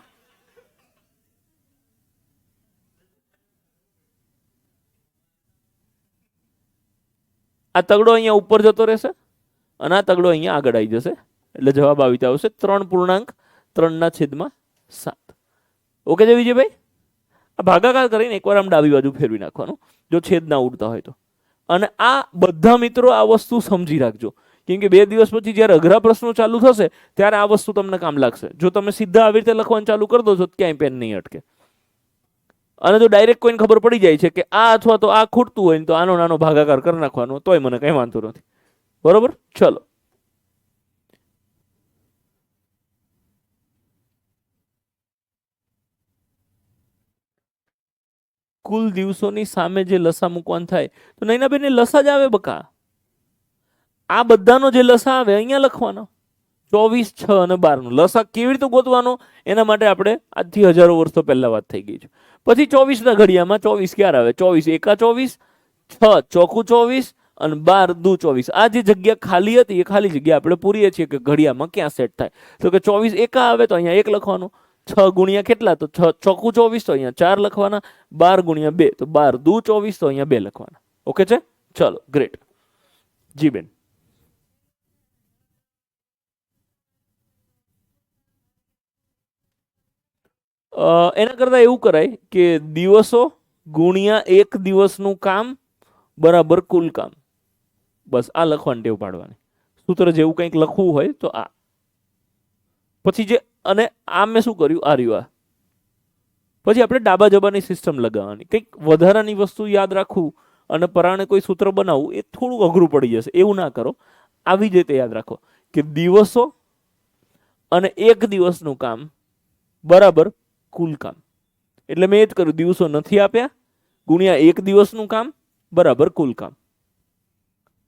આ તગડો અહીંયા ઉપર જતો રહેશે અને આ તગડો અહીંયા આગળ આવી જશે, એટલે જવાબ આવી આવશે 3.3/7. ઓકે છે વિજયભાઈ? આ ભાગાકાર કરીને એકવાર આમ ડાબી બાજુ ફેરવી નાખવાનું જો છેદ ના ઉડતા હોય તો. અને આ બધા મિત્રો આ વસ્તુ સમજી રાખજો, કેમ કે 2 દિવસ પછી જ્યારે અઘરા પ્રશ્નો ચાલુ થશે ત્યારે આ વસ્તુ તમને કામ લાગશે. જો તમે સીધા આવી રીતે લખવાનું ચાલુ કરી દો છો ક્યાંય પેન નહીં અટકે. અને જો ડાયરેક્ટ કોઈને ખબર પડી જાય છે કે આ અથવા તો આ ખૂટતું હોય તો આનો નાનો ભાગાકાર કરી નાખવાનો, તોય મને કંઈ વાંધો નથી. બરોબર, ચલો. કુલ દિવસોની સામે જે લસા મૂકવાનું થાય તો નૈનાબેન લસા જ આવે બકા. આ બધાનો જે લસા આવે અહીંયા લખવાનો. 24, 6 અને 12 નો લસા કેવી રીતે ગોતવાનો એના માટે આપણે આજથી હજારો વર્ષો પહેલા વાત થઈ ગઈ છે. પછી 24 ના ઘડિયામાં 24 ક્યારે આવે? 24 એકા 24, 6 ચોકું 24 અને 12 દુ 24. આ જે જગ્યા ખાલી હતી એ ખાલી જગ્યા આપણે પૂરીએ છીએ કે ઘડિયામાં ક્યાં સેટ થાય. તો કે 24 એકા આવે તો અહીંયા 1 લખવાનું, 6 ગુણ્યા કેટલા તો 6 ચોકું 24 તો અહીંયા 4 લખવાના, 12 ગુણ્યા 2 તો 12 દુ 24 તો અહીંયા 2 લખવાના. ઓકે છે, ચલો ગ્રેટ. જી બેન. એના કરતાં એવું કરાય કે દિવસો ગુણ્યા 1 દિવસનું કામ બરાબર કુલ કામ. બસ આ લખવાની ટેવ પાડવાની. સૂત્ર જેવું કંઈક લખવું હોય તો આ. પછી જે અને આ મેં શું કર્યું, આ રહ્યું આ. પછી આપણે ડાબા જબાની સિસ્ટમ લગાવવાની. કંઈક વધારાની વસ્તુ યાદ રાખવું અને પરાણે કોઈ સૂત્ર બનાવવું એ થોડું અઘરું પડી જશે. એવું ના કરો, આવી જ રીતે યાદ રાખો કે દિવસો અને 1 દિવસનું કામ બરાબર કુલ કામ. એટલે મેં એ જ કર્યું, દિવસો નથી આપ્યા ગુણ્યા 1 દિવસનું કામ બરાબર કુલ કામ.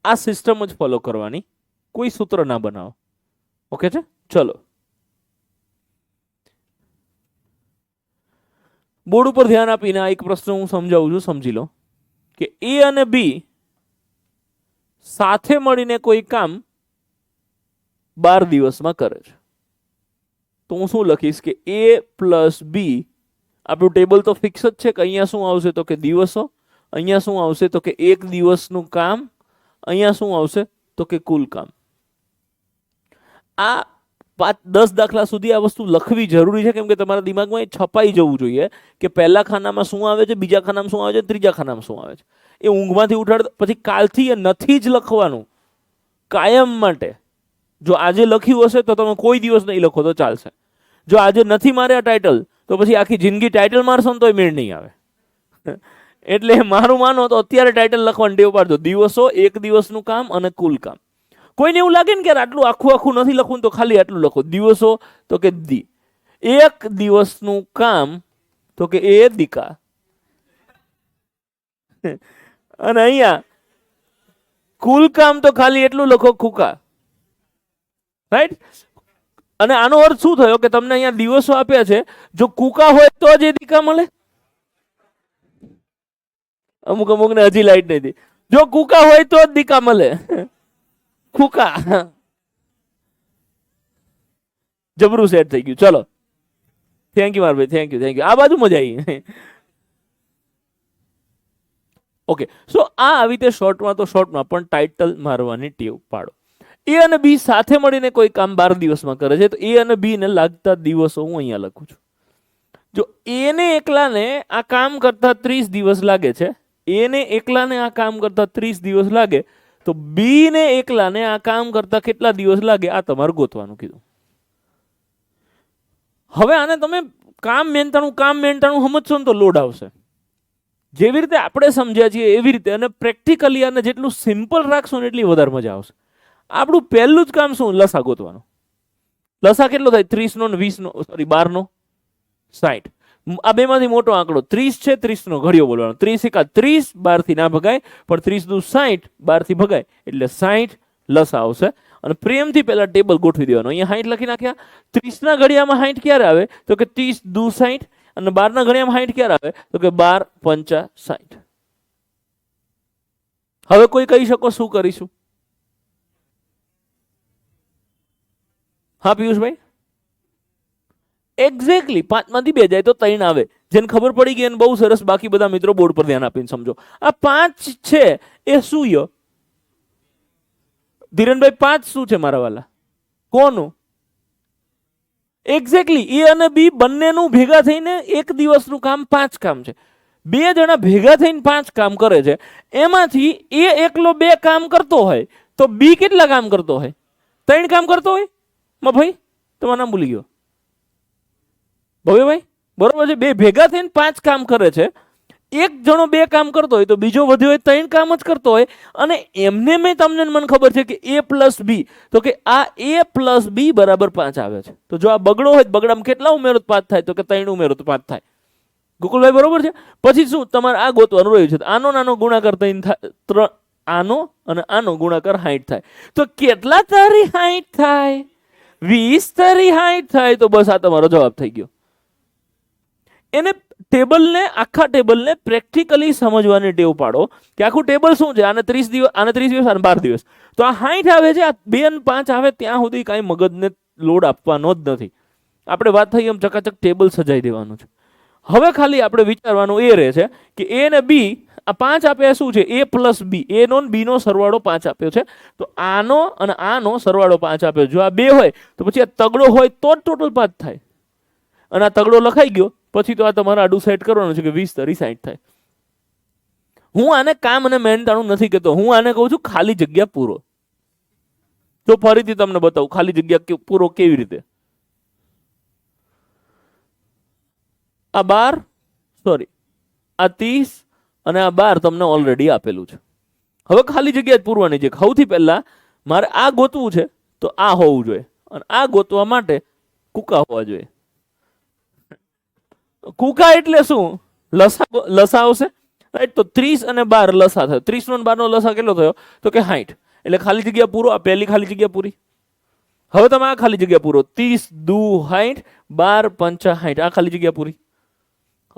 આ સિસ્ટમ જ ફોલો કરવાની, કોઈ સૂત્ર ના બનાવો. ઓકે છે, ચલો. બોર્ડ ઉપર ધ્યાન આપીને આ એક પ્રશ્ન હું સમજાવું છું, સમજી લો કે એ અને બી સાથે મળીને કોઈ કામ 12 દિવસમાં કરે છે. તો હું શું લખીશ કે એ પ્લસ બી, આપણું ટેબલ તો ફિક્સ જ છે કે અહીંયા શું આવશે તો કે દિવસો, અહીંયા શું આવશે તો કે 1 દિવસનું કામ, અહીંયા શું આવશે તો કે કુલ કામ. આ 5-10 દાખલા સુધી આ વસ્તુ લખવી જરૂરી છે, કેમ કે તમારા દિમાગમાં એ છપાઈ જવું જોઈએ કે પહેલા ખાનામાં શું આવે છે, બીજા ખાનામાં શું આવે છે, ત્રીજા ખાનામાં શું આવે છે. એ ઊંઘમાંથી ઉઠાડ પછી કાલથી એ નથી જ લખવાનું કાયમ માટે. જો આજે લખ્યું હશે તો તમે કોઈ દિવસ નહીં લખો તો ચાલશે. જો આજે નથી માર્યા ટાઇટલ તો પછી આખી જિંદગી ટાઇટલ મારશો ને તોય મેળ નહીં આવે. એટલે મારું માનો તો અત્યારે ટાઇટલ લખવાની ટેવ પાડજો. દિવસો, 1 દિવસનું કામ અને કુલ કામ. કોઈને એવું લાગે ને કે આટલું આખું નથી લખવું તો ખાલી આટલું લખો. દિવસો તો કે દી, 1 દિવસનું કામ તો કે એ દીકા, અને અહીંયા કુલ કામ તો ખાલી એટલું લખો ખુકા. રાઈટ? અને આનો અર્થ શું થયો કે તમને અહીંયા દિવસો આપ્યા છે, જો કુકા હોય તો જ એ દીકા મળે. અમુક ને હજી લાઈટ નથી. જો કુકા હોય તો જ દીકા મળે. કુકા જબરું સેટ થઈ ગયું. ચલો, થેન્ક યુ મારભાઈ, થેન્ક યુ. આ બાજુ મજા આવી. ઓકે, સો આ આવી રીતે શોર્ટમાં તો શોર્ટમાં પણ ટાઇટલ મારવાની ટેવ પાડો. એ અને બી સાથે મળીને કોઈ કામ 12 દિવસમાં કરે છે, તો એ અને બી ને લાગતા દિવસો હું અહીંયા લખું છું. જો એને એકલાને આ કામ કરતા 30 દિવસ લાગે છે, એને એકલાને આ કામ કરતા 30 દિવસ લાગે, તો બી ને એકલાને આ કામ કરતા કેટલા દિવસ લાગે આ તમારે ગોતવાનું કીધું. હવે આને તમે કામ મેંટાણું સમજશો ને તો લોડ આવશે. જેવી રીતે આપણે સમજ્યા છીએ એવી રીતે, અને પ્રેક્ટિકલી આને જેટલું સિમ્પલ રાખશો ને એટલી વધારે મજા આવશે. આપણું પહેલું જ કામ શું? લસા ગોતવાનું. લસા કેટલો થાય? 30 નો ને 20 નો, સોરી 12 નો 60. આ બેમાંથી મોટો આંકડો 30 છે, 30 નો ઘડિયો બોલવાનો. 30 એકા 30, 12 થી ના ભગાય, પણ 30 દુ 60, 12 થી ભગાય એટલે 60 લસા આવશે. અને પ્રેમથી પહેલા ટેબલ ગોઠવી દેવાનું. અહીંયા 60 લખી નાખ્યા. 30 ના ઘડિયામાં 60 ક્યારે આવે તો કે 30 દુ 60, અને 12 ના ઘડિયામાં 60 ક્યારે આવે તો કે 12 પંચા 60. હવે કોઈ કહી શકો શું કરીશું? હા પિયુષભાઈ, એક્ઝેક્ટલી 5 માંથી 2 જાય તો 3 આવે. જેને ખબર પડી ગઈ એને બહુ સરસ. બાકી બધા મિત્રો બોર્ડ પર ધ્યાન આપીને સમજો. આ 5 છે એ શું યો? ધીરનભાઈ 5 શું છે મારા વાલા? કોનું? એક્ઝેક્ટલી એ અને બી બંનેનું ભેગા થઈને 1 દિવસનું કામ 5 કામ છે. બે જણા ભેગા થઈને 5 કામ કરે છે, એમાંથી એ એકલો 2 કામ કરતો હોય તો બી કેટલા કામ કરતો હોય? 3 કામ કરતો હોય. માં ભાઈ તમારું નામ ભૂલી ગયો, ભવ્યભાઈ, બરોબર છે. બે ભેગા થઈને 5 કામ કરે છે, એક જણો 2 કામ કરતો હોય તો બીજો વધ્યો હોય 3 કામ જ કરતો હોય. અને એમને મેં તમને મને ખબર છે કે a પ્લસ બી, તો કે આ a પ્લસ બી બરાબર 5 આવે છે. તો જો આ બગડો હોય, બગડામાં કેટલા ઉમેરો 5 થાય? તો કે 3 ઉમેરો તો 5 થાય. ગોકુલભાઈ બરોબર છે. પછી શું તમારે આ ગોતવાનું રહ્યું છે. આનો નાનો ગુણાકાર 3 થાય, આનો અને આનો ગુણાકાર 60 થાય. તો કેટલા તારી 60 થાય? 20 તારી 60 થાય. તો બસ આ તમારો જવાબ થઈ ગયો. એને ટેબલને, આખા ટેબલને પ્રેક્ટિકલી સમજવાની ટેવ પાડો કે આખું ટેબલ શું છે. આને 30 દિવસ, આને 30 દિવસ, આને 12 દિવસ. તો આ 60 આવે છે, આ 2 અને 5 આવે, ત્યાં સુધી કાંઈ મગજને લોડ આપવાનો જ નથી. આપણે વાત થઈ એમ ચકાચક ટેબલ સજાઈ દેવાનું છે. હવે ખાલી આપણે વિચારવાનું એ રહે છે કે એ અને બી, આ 5 આપ્યા શું છે? a પ્લસ બી, એ નો બી નો સરવાળો 5 આપ્યો છે. તો આનો અને આનો સરવાળો 5 આપ્યો. જો આ 2 હોય તો પછી આ તગડો હોય તો જ ટોટલ 5 થાય. અને આ તગડો લખાઈ ગયો પછી તો આ તમારે આડું સેટ કરવાનું છે કે 20 તારી 60 થાય. હું આને કામ અને મહેનતાણું નથી કહેતો, હું આને કહું છું ખાલી જગ્યા પૂરો. તો ફરીથી તમને બતાવું ખાલી જગ્યા પૂરો કેવી રીતે. આ 12, સોરી, આ 30 અને આ 12 તમને ઓલરેડી આપેલું છે. હવે ખાલી જગ્યા જ પૂરવાની છે. સૌથી પહેલા મારે આ ગોતવું છે તો આ હોવું જોઈએ, અને આ ગોતવા માટે કુકા હોવા જોઈએ. કુકા એટલે શું? લસા આવશે, રાઈટ. તો 30 અને 12 લસા થયો. 30 નો 12 નો લસા કેટલો થયો? તો કે 60. એટલે ખાલી જગ્યા પૂરો. આ પહેલી ખાલી જગ્યા પૂરી. હવે તમે આ ખાલી જગ્યા પૂરો. 30 દુ 60, 12 પંચા 60. આ ખાલી જગ્યા પૂરી.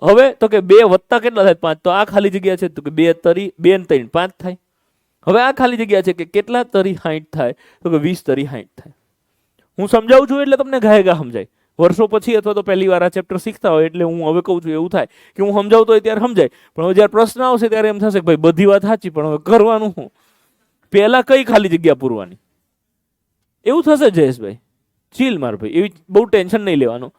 હવે તો કે 2 વત્તા કેટલા થાય? 5. તો આ ખાલી જગ્યા છે તો કે 2 તરી 2 ને 3 5 થાય. હવે આ ખાલી જગ્યા છે કે કેટલા તરી 60 થાય? તો કે 20 તરી 60 થાય. હું સમજાવું છું એટલે તમને ઘાયગા સમજાય. વર્ષો પછી અથવા તો પહેલી વાર આ ચેપ્ટર શીખતા હોય એટલે હું હવે કહું છું એવું થાય કે હું સમજાવતો હોય ત્યારે સમજાય, પણ હવે જ્યારે પ્રશ્ન આવશે ત્યારે એમ થશે કે ભાઈ બધી વાત સાચી, પણ હવે કરવાનું શું? પહેલા કઈ ખાલી જગ્યા પૂરવાની? એવું થશે જયેશભાઈ, ચીલ માર ભાઈ, એવી બહુ ટેન્શન નહીં લેવાનું.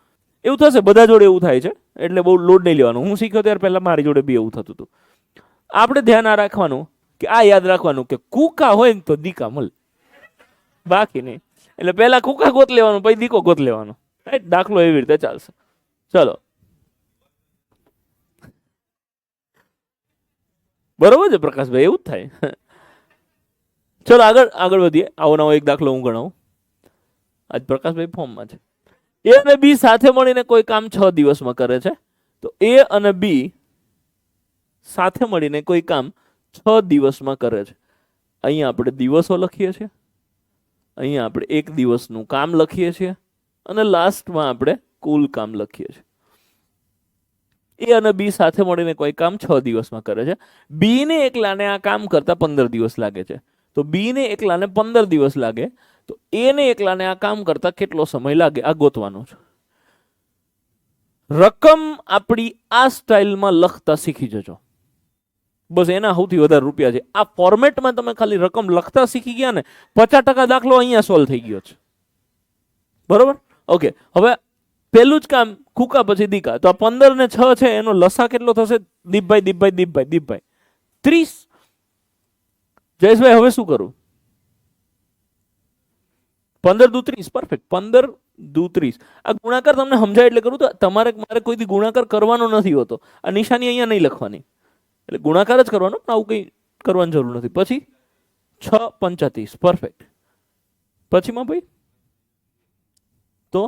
એવું થશે, બધા જોડે એવું થાય છે, એટલે બહુ લોડ નહીં લેવાનું. હું શીખ્યો ત્યારે પહેલા મારી જોડે બી એવું થતું હતું. આપણે ધ્યાન આ રાખવાનું કે આ યાદ રાખવાનું કે કુકા હોય ને તો દીકા મળે, બાકી નહીં. એટલે પહેલા કુકા ગોત લેવાનું, પછી દીકો ગોત લેવાનો. દાખલો એવી રીતે ચાલશે. ચલો, બરોબર છે પ્રકાશભાઈ, એવું જ થાય. ચલો આગળ વધીએ. આવો નવો એક દાખલો હું ગણાવું. આજ પ્રકાશભાઈ ફોર્મમાં છે. એ અને બી સાથે મળીને કોઈ કામ 6 દિવસમાં કરે છે. તો એ અને બી સાથે મળીને કોઈ કામ 6 દિવસમાં કરે છે. અહીંયા આપણે દિવસો લખીએ છીએ, અહીંયા આપણે 1 દિવસનું કામ લખીએ છીએ, અને લાસ્ટમાં આપણે કુલ કામ લખીએ છીએ. એ અને બી સાથે મળીને કોઈ કામ 6 દિવસમાં કરે છે. બી ને એકલાને આ કામ કરતા 15 દિવસ લાગે છે. તો બી ને એકલાને 15 દિવસ લાગે, તો એ ને એકલાને આ કામ કરતા કેટલો સમય લાગે આ ગોતવાનું છે. રકમ આપણી આ સ્ટાઇલમાં લખતા શીખી જજો, બસ એના સૌથી વધારે રૂપિયા છે. આ ફોર્મેટમાં તમે ખાલી રકમ લખતા શીખી ગયા ને, 50% દાખલો અહીંયા સોલ્વ થઈ ગયો છે. બરોબર, ઓકે. હવે પેલું જ કામ કુકા પછી દીકા. તો આ 15 ને 6 છે, એનો લસા કેટલો થશે? દીપભાઈ 30. જયેશભાઈ હવે શું કરું? 15 દુ 30, પરફેક્ટ. 15 દુ 30. આ ગુણાકાર તમને સમજાય એટલે કરું. તો તમારે મારે કોઈથી ગુણાકાર કરવાનો નથી હોતો. આ નિશાની અહીંયા નહીં લખવાની, એટલે ગુણાકાર જ કરવાનો, પણ આવું કંઈ કરવાની જરૂર નથી. પછી 6 પંચા 30, પરફેક્ટ. પછીમાં ભાઈ તો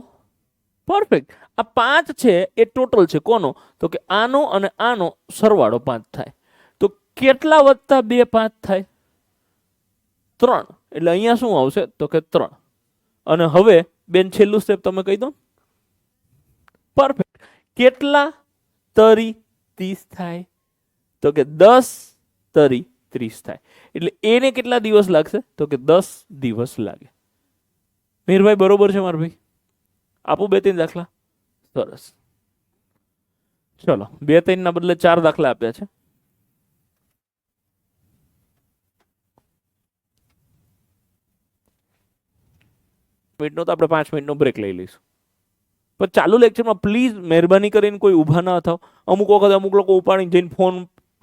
પરફેક્ટ. આ 5 છે એ ટોટલ છે કોનો? તો કે આનો અને આનો સરવાળો 5 થાય. તો કેટલા વત્તા 2 5 થાય? 3. એટલે અહીંયા શું આવશે? તો કે 3. અને હવે બેન છેલ્લું સ્ટેપ તમે કહી દો. પરફેક્ટ. કેટલા તરી 30 થાય? તો કે 10 તરી 30 થાય. એટલે એને કેટલા દિવસ લાગશે? તો કે 10 દિવસ લાગે. મીરભાઈ બરોબર છે મારા ભાઈ? આપું 2-3 દાખલા? સરસ. ચલો, 2-3 ના બદલે 4 દાખલા આપ્યા છે. મિનિટનો તો આપણે 5 મિનિટનો બ્રેક લઈ લઈશું. પણ ચાલુ લેક્ચરમાં પ્લીઝ મહેરબાની કરીને કોઈ ઊભા ના થાવ. અમુક વખત અમુક લોકો ઉપાડીને જઈને ફોન,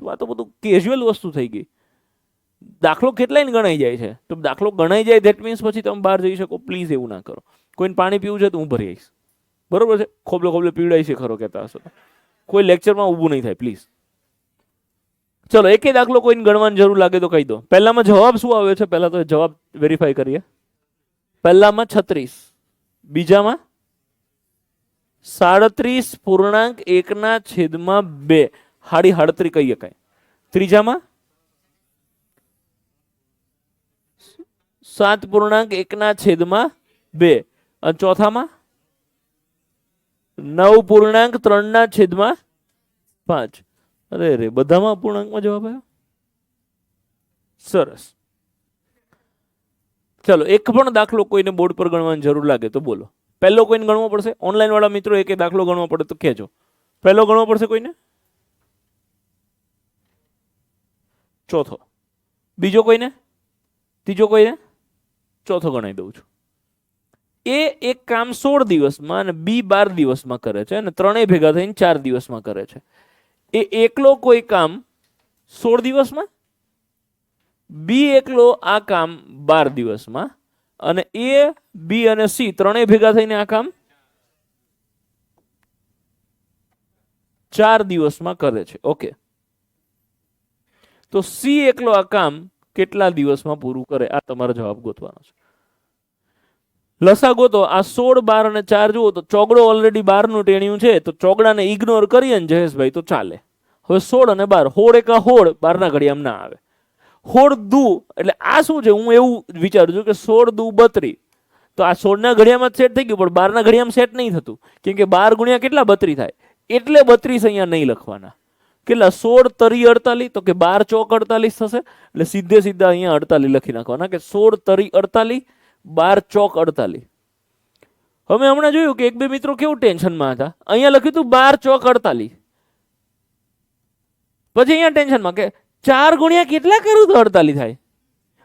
આ તો બધું કેઝ્યુઅલ વસ્તુ થઈ ગઈ. દાખલો કેટલાય ગણાઈ જાય છે, તો દાખલો ગણાઈ જાય ધેટ મીન્સ પછી તમે બહાર જઈ શકો. પ્લીઝ એવું ના કરો. કોઈને પાણી પીવું છે તો હું ભરી આવીશ, બરોબર છે. ખોબલે ખોબલે પીવડાય છે ખરો કહેતા હશો. કોઈ લેક્ચરમાં ઊભું નહીં થાય પ્લીઝ. ચલો, એકે દાખલો કોઈને ગણવાની જરૂર લાગે તો કહી દો. પહેલામાં જવાબ શું આવે છે? પહેલા તો જવાબ વેરીફાઈ કરીએ. પહેલામાં 36, બીજામાં 37.1/2, હાડી 38 કહી શકાય. ત્રીજામાં 7.1/2, અને ચોથામાં 9.3/5. અરે રે, બધામાં અપૂર્ણાંકમાં જવાબ આવ્યો. સરસ. ચલો, એક પણ દાખલો કોઈને બોર્ડ પર ગણવાની જરૂર લાગે તો બોલો. પહેલો કોઈને ગણવો પડશે? ઓનલાઈન વાળા મિત્રો એક દાખલો ગણવો પડે તો કહેજો. પહેલો ગણવો પડશે કોઈને? ચોથો. બીજો કોઈને? ત્રીજો કોઈને? ચોથો ગણાઈ દઉં છું. એ એક કામ 16 દિવસમાં અને બી 12 દિવસમાં કરે છે, અને ત્રણેય ભેગા થઈને 4 દિવસમાં કરે છે. એ એકલો કોઈ કામ 16 દિવસમાં, બી એકલો આ કામ 12 દિવસમાં, અને એ, બી અને સી ત્રણેય ભેગા થઈને આ કામ 4 દિવસમાં કરે છે. ઓકે, તો સી એકલો આ કામ કેટલા દિવસમાં પૂરું કરે? આ તમારો જવાબ ગોતવાનો છે. લસા ગોતો. આ 16, 12 અને 4 જુઓ તો ચોગડો ઓલરેડી 12 નું ટેણ્યું છે, તો ચોગડાને ઇગ્નોર કરીએ ને જયેશભાઈ તો ચાલે. હવે 16 અને 12, હોળ એકા હોળ, 12 ના ઘડિયામાં ના આવે. હોળ દુ એટલે આ શું છે? હું એવું વિચારું છું કે 16 દુ 32, તો આ 16 ના ઘડિયામાં સેટ થઈ ગયું, પણ 12 ના ઘડિયામાં સેટ નહીં થતું, કેમ કે 12 ગુણ્યા કેટલા? 32 થાય. એટલે 32 અહીંયા નહીં લખવાના. કેટલા? 16 તરી 48, તો કે 12 ચોક 48 થશે. એટલે સીધે સીધા અહીંયા 48 લખી નાખવાના, કે 16 તરી 48, 12 ચોક 48. હવે હમણાં જોયું કે એક બે મિત્રો કેવું ટેન્શનમાં હતા. અહીંયા લખ્યું હતું 12 ચોક 48, પછી અહીંયા ટેન્શનમાં કે 4 ગુણ્યા કેટલા કરું તો 48 થાય.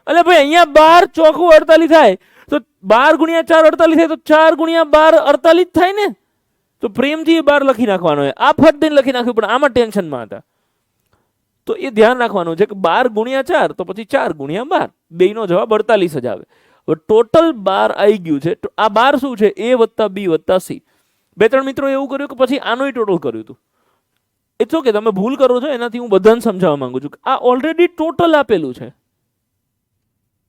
એટલે ભાઈ અહીંયા 12 ચોખ્ખું 48 થાય, તો 12 ગુણ્યા 4 48 થાય, તો 4 ગુણ્યા 12 48 થાય ને. તો પ્રેમથી 12 લખી નાખવાનો હોય. આ ફટ દઈને લખી નાખ્યું, પણ આમાં ટેન્શનમાં હતા. તો એ ધ્યાન રાખવાનું છે કે 12 ગુણ્યા 4, તો પછી 4 ગુણ્યા 12, બેયનો જવાબ 48 જ આવે. હવે ટોટલ 12 આવી ગયું છે. આ 12 શું છે? એ વત્તા બી વત્તા સી. બે ત્રણ મિત્રો એવું કર્યું કે પછી આનું ટોટલ કર્યું હતું. ઇટ્સ ઓકે, તમે ભૂલ કરો છો, એનાથી હું બધાને સમજાવવા માંગુ છું કે આ ઓલરેડી ટોટલ આપેલું છે.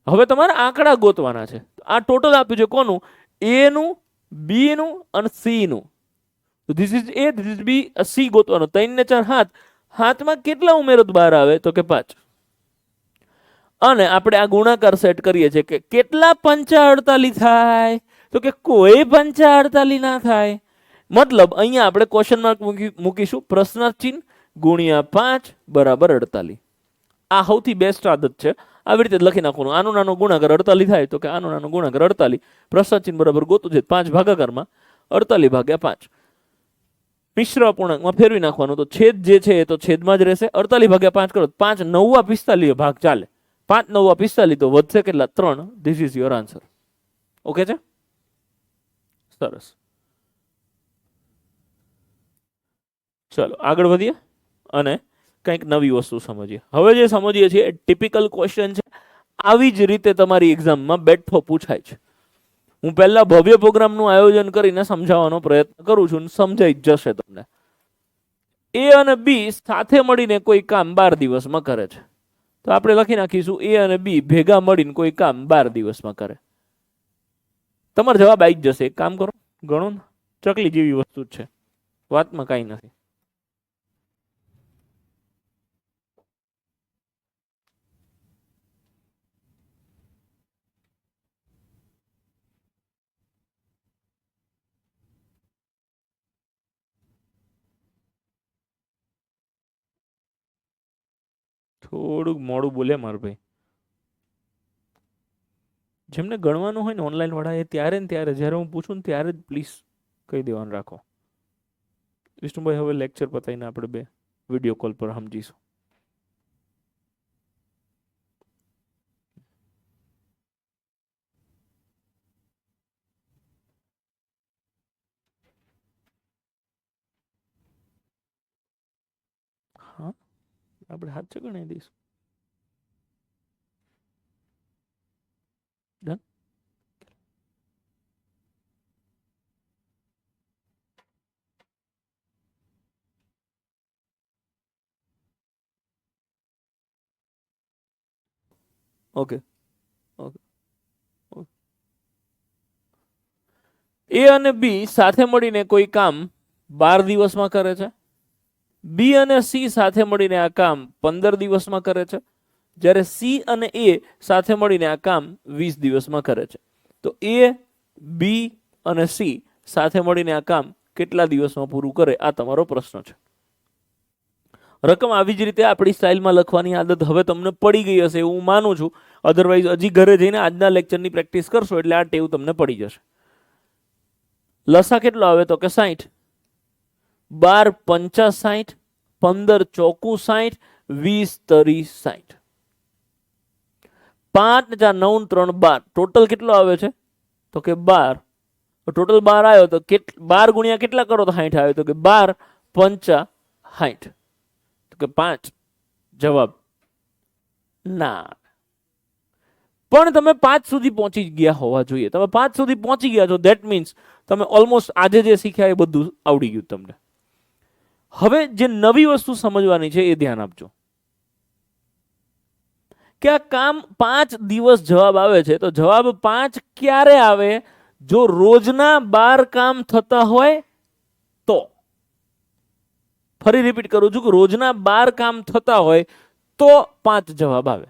હવે તમારે આંકડા ગોતવાના છે. આ ટોટલ આપ્યું છે કોનું? એ નું, બી નું અને સી નું. તો this is A, this is B, C ગોતવાનો. 3 ને 4 7, હાથમાં કેટલા ઉમેરો 12 આવે? તો કે 5. અને આપણે આ ગુણાકાર સેટ કરીએ છીએ કે કેટલા પંચા 48 થાય? તો કે કોઈ પંચા 48 ના થાય. મતલબ અહીંયા આપણે ક્વેશ્ચન માર્ક મૂકીશું, પ્રશ્નાર્થ ચિહ્ન, ગુણ્યા 5 બરાબર 48. આ સૌથી બેસ્ટ આદત છે. આવી રીતે લખી નાખવાનું. આનો નાનો ગુણાકાર 48 થાય, તો કે આનો નાનો ગુણાકાર 48, પ્રશ્નાર્થ ચિહ્ન બરાબર ગોતું છે 5 ભાગાકારમાં 48 ભાગ્યા 5. મિશ્ર અપૂર્ણાંકમાં ફેરવી નાખવાનું, તો છેદ જે છે એ તો છેદમાં જ રહેશે. 48 ભાગ્યા 5 કરો, 5 9 45 ભાગ ચાલે. 5 9 45, તો વધશે કેટલા? 3. This is your answer. Okay છે? સરસ. ચલો આગળ વધીએ અને કંઈક નવી વસ્તુ સમજીએ. હવે જે સમજીએ છીએ એ ટિપિકલ ક્વેશ્ચન છે. આવી જ રીતે તમારી એક્ઝામમાં બેઠો પૂછાય છે. હું પહેલા ભવ્ય પ્રોગ્રામનું આયોજન કરીને સમજાવવાનો પ્રયત્ન કરું છું, સમજાઈ જ જશે તમને. એ અને બી સાથે મળીને કોઈ કામ 12 દિવસમાં કરે છે. તો આપણે લખી નાખીશું એ અને બી ભેગા મળીને કોઈ કામ 12 દિવસમાં કરે. તમારો જવાબ આવી જ જશે. એક કામ કરો, ગણો ને. ચકલી જેવી વસ્તુ જ છે, વાતમાં કાંઈ નથી. થોડુંક મોડું બોલ્યા મારા ભાઈ. જેમને ગણવાનું હોય ને ઓનલાઈન વાળા, એ ત્યારે ને ત્યારે, જ્યારે હું પૂછું ને ત્યારે જ પ્લીઝ કહી દેવાનું રાખો. વિષ્ણુભાઈ, હવે લેક્ચર પતાવીને આપણે બે વિડીયો કોલ પર સમજીશું. હા, આપણે હાથ ગણાવી દઈશું. ડન. Okay okay. એ અને બી સાથે મળીને કોઈ કામ 12 દિવસમાં કરે છે. બી અને સી સાથે મળીને આ કામ 15 દિવસમાં કરે છે. જ્યારે સી અને એ સાથે મળીને આ કામ 20 દિવસમાં કરે છે. તો એ, બી અને સી સાથે મળીને આ કામ કેટલા દિવસમાં પૂરું કરે, આ તમારો પ્રશ્ન છે. રકમ આવી જ રીતે આપણી સ્ટાઇલમાં લખવાની આદત હવે તમને પડી ગઈ હશે એવું હું માનું છું. અધરવાઇઝ હજી ઘરે જઈને આજના લેક્ચરની પ્રેક્ટિસ કરશો એટલે આ ટેવ તમને પડી જશે. લસા કેટલો આવે તો કે 60. 12 પંચા 60, 15 ચોકુ 60, 20 તરી 60. 5 4 9 3 12. ટોટલ કેટલો આવે છે તો કે 12. ટોટલ 12 આવ્યો તો 12 ગુણ્યા કેટલા કરો તો 60 આવે તો કે 12 પંચા 60 તો કે 5. જવાબ ના. પણ તમે 5 સુધી પહોંચી ગયા હોવા જોઈએ. તમે 5 સુધી પહોંચી ગયા છો, ધેટ મીન્સ તમે ઓલમોસ્ટ આજે જે શીખ્યા એ બધું આવડી ગયું તમને. હવે જે નવી વસ્તુ સમજવાની છે એ ધ્યાન આપજો કે આ કામ 5 દિવસ જવાબ આવે છે તો જવાબ 5 ક્યારે આવે? જો રોજના 12 કામ થતા હોય તો. ફરી રિપીટ કરું છું કે રોજના 12 કામ થતા હોય તો 5 જવાબ આવે.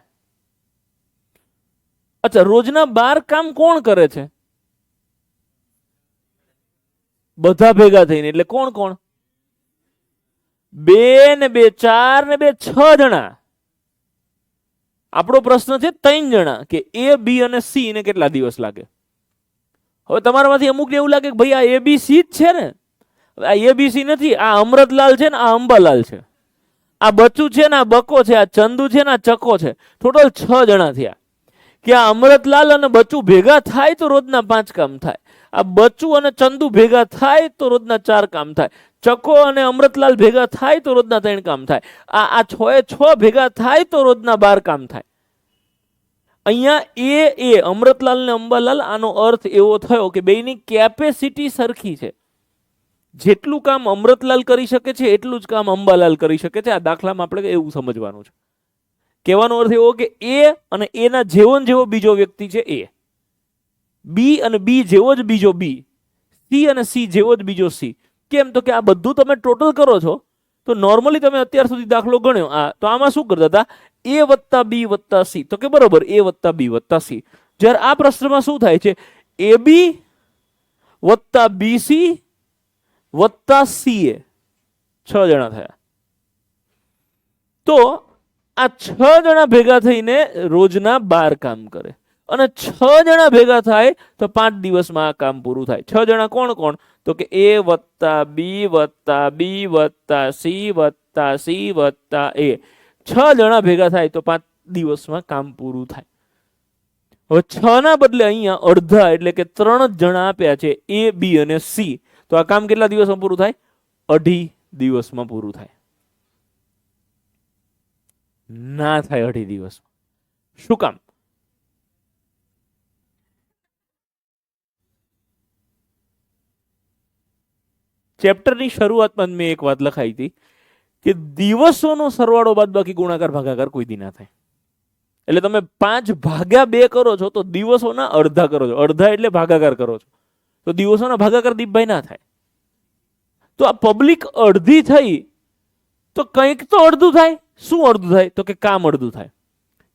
અચ્છા, રોજના 12 કામ કોણ કરે છે? બધા ભેગા થઈને. એટલે કોણ કોણ? 2 ને 2 4 ને 2 6 જણા. આપણો પ્રશ્ન છે 3 જણા કે એ, બી અને સી ને કેટલા દિવસ લાગે. હવે તમારામાંથી અમુક એવું લાગે કે ભાઈ આ એબીસી જ છે ને. આ એબીસી નથી, આ અમૃતલાલ છે ને આ અંબાલાલ છે, આ બચ્ચુ છે ને આ બકો છે, આ ચંદુ છે ને આ ચકો છે. ટોટલ 6 જણા થયા. કે આ અમૃતલાલ અને બચ્ચુ ભેગા થાય તો રોજના 5 કામ થાય. આ બચ્ચુ અને ચંદુ ભેગા થાય તો રોજના 4 કામ થાય. ચકો અને અમૃતલાલ ભેગા થાય તો રોજના 3 કામ થાય. આ 6 એ 6 ભેગા થાય તો રોજના 12 કામ થાય. અહીંયા એ અમૃતલાલ ને અંબાલાલ, આનો અર્થ એવો થયો કે બેયની કેપેસિટી સરખી છે. જેટલું કામ અમૃતલાલ કરી શકે છે એટલું જ કામ અંબાલાલ કરી શકે છે. આ દાખલામાં આપણે એવું સમજવાનું છે. કહેવાનો અર્થ એવો કે એ અને એના જેવો જેવો બીજો વ્યક્તિ છે એ, બી અને બી જેવો જ બીજો બી, સી અને સી જેવો જ બીજો સી. કેમ તો કે આ બધું તમે ટોટલ કરો છો તો નોર્મલી તમે અત્યાર સુધી દાખલો ગણ્યો આ તો આમાં શું કરતા હતા? એ વત્તા બી વત્તા સી. તો કે બરોબર એ વત્તા બી વત્તા સી. જ્યારે આ પ્રશ્નમાં શું થાય છે? એ બી વત્તા બીસી વત્તા સી એ 6 જણા થયા. તો આ 6 જણા ભેગા થઈને રોજના 12 કામ કરે અને 6 જણા ભેગા થાય તો 5 દિવસમાં આ કામ પૂરું થાય. 6 જણા કોણ કોણ? તો કે એ વત્તા બી વત્તા બી વત્તા સી વત્તા સી વત્તા એ. 6 જણા ભેગા થાય તો 5 દિવસમાં કામ પૂરું થાય. હવે 6 ના બદલે અહીંયા અડધા એટલે કે 3 જ જણા આપ્યા છે, એ, બી અને સી. તો આ કામ કેટલા દિવસમાં પૂરું થાય? 2.5 દિવસમાં પૂરું થાય. ના થાય 2.5 દિવસ. શું કામ? ચેપ્ટરની શરૂઆતમાં મેં એક વાત લખાઈ હતી કે દિવસોનો સરવાળો બાદબાકી ગુણાકાર ભાગાકાર કોઈ દી ના થાય. એટલે તમે 5 ભાગ્યા 2 કરો છો તો દિવસોના અડધા કરો છો. અડધા એટલે ભાગાકાર કરો છો તો દિવસોના ભાગાકાર દીપભાઈ ના થાય. તો આ પબ્લિક અડધી થઈ તો કંઈક તો અડધું થાય. શું અડધું થાય? તો કે કામ અડધું થાય.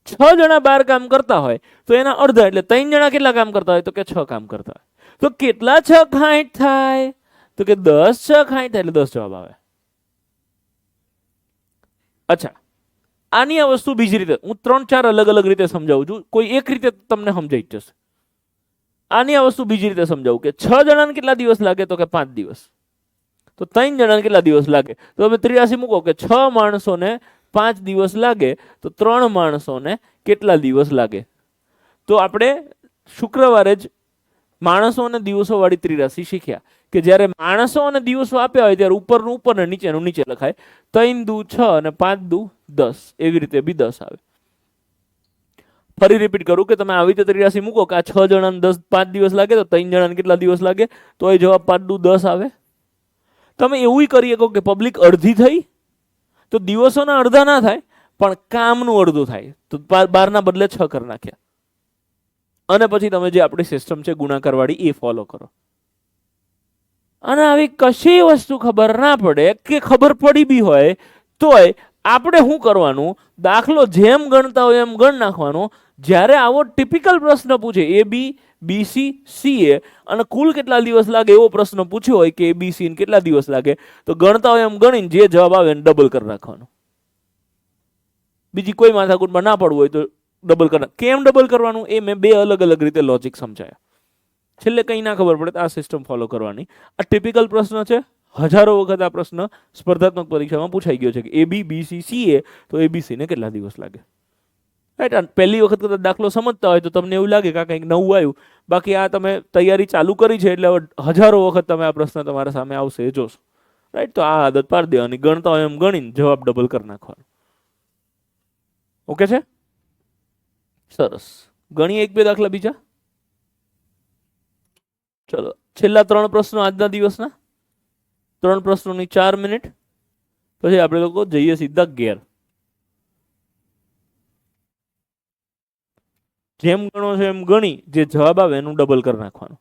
6 જણા 12 કામ કરતા હોય તો એના અડધા એટલે 3 જણા કેટલા કામ કરતા હોય? તો કે 6 કામ કરતા હોય. તો કેટલા 6 60 થાય? તો કે 10 6 60 થાય એટલે 10 જવાબ આવે. અચ્છા, આની આ વસ્તુ બીજી રીતે હું 3-4 અલગ અલગ રીતે સમજાવું છું. કોઈ એક રીતે તમને સમજાઈ જશે. આની આ વસ્તુ બીજી રીતે સમજાવું કે 6 જણાને કેટલા દિવસ લાગે? તો કે 5 દિવસ. તો 3 જણાને કેટલા દિવસ લાગે? તો તમે 83 મૂકો કે 6 માણસોને 5 દિવસ લાગે તો 3 માણસોને કેટલા દિવસ લાગે? તો આપણે શુક્રવારે જ માણસો અને દિવસો વાળી ત્રિરાશિ શીખ્યા કે જ્યારે માણસો અને દિવસો આપ્યા હોય ત્યારે ઉપરનું ઉપર ને નીચેનું નીચે લખાય. 3 દુ 6 અને 5 દુ 10, એવી રીતે બી 10 આવે. ફરી રિપીટ કરું કે તમે આવી રીતે ત્રિરાશિ મૂકો કે આ 6 જણાને 5 દિવસ લાગે તો 3 જણાને કેટલા દિવસ લાગે, તો એ જવાબ 5 દુ 10 આવે. તમે એવું કરી શકો કે પબ્લિક અડધી થઈ તો દિવસોના અડધા ના થાય પણ કામનું અડધું થાય, તો 12 ના બદલે 6 કરી નાખ્યા. અને પછી તમે જે આપણી સિસ્ટમ છે ગુણાકાર વાળી એ ફોલો કરો. અને આવી કશી વસ્તુ ખબર ના પડે કે ખબર પડી બી હોય તોય આપણે શું કરવાનું, દાખલો જેમ ગણતા હોય એમ ગણ નાખવાનો. જ્યારે આવો ટિપિકલ પ્રશ્ન પૂછે એ બી બીસી સીએ અને કુલ કેટલા દિવસ લાગે એવો પ્રશ્ન પૂછ્યો હોય કે એબીસી કેટલા દિવસ લાગે, તો ગણતા હોય એમ ગણીને જે જવાબ આવે એને ડબલ કરી નાખવાનો. બીજી કોઈ માથાકૂટમાં ના પડવું હોય તો ડબલ કરવા. કેમ ડબલ કરવાનું એ મેં 2 અલગ અલગ રીતે લોજિક સમજાયા. છેલ્લે કંઈ ના ખબર પડે તો આ સિસ્ટમ ફોલો કરવાની. આ ટિપિકલ પ્રશ્ન છે, હજારો વખત આ પ્રશ્ન સ્પર્ધાત્મક પરીક્ષામાં પૂછાઈ ગયો છે કે એબી બીસી સીએ તો એબીસી ને કેટલા દિવસ લાગે. રાઈટ. પહેલી વખત કદાચ દાખલો સમજતા હોય તો તમને એવું લાગે કે કંઈક નવું આવ્યું, બાકી આ તમે તૈયારી ચાલુ કરી છે એટલે હજારો વખત તમે આ પ્રશ્ન તમારા સામે આવશે એ જોશો. રાઈટ. તો આ આદત પાડી દેવાની, ગણતા હોય એમ ગણીને જવાબ ડબલ કરી નાખવાનો. ઓકે છે? સરસ. ગણીએ 1-2 દાખલા બીજા. ચલો, છેલ્લા 3 પ્રશ્નો આજના દિવસના. 3 પ્રશ્નોની 4 મિનિટ, પછી આપણે લોકો જઈએ સીધા ઘેર. જેમ ગણો છો એમ ગણી જે જવાબ આવે એનું ડબલ કરી નાખવાનું.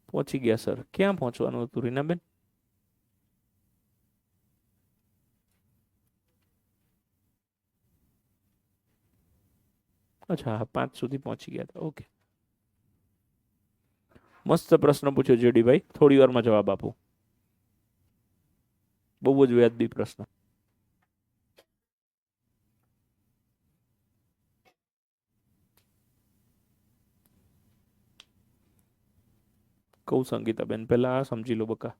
પહોંચી ગયા સર? ક્યાં પહોંચવાનું હતું રીનાબેન? અચ્છા, 5 સુધી પહોંચી ગયા હતા. ઓકે, મસ્ત પ્રશ્ન પૂછ્યો જેડીભાઈ, થોડી વારમાં જવાબ આપું. બહુ જ વ્યાજબી પ્રશ્ન. કહું સંગીતાબેન, પહેલા આ સમજી લો બકા.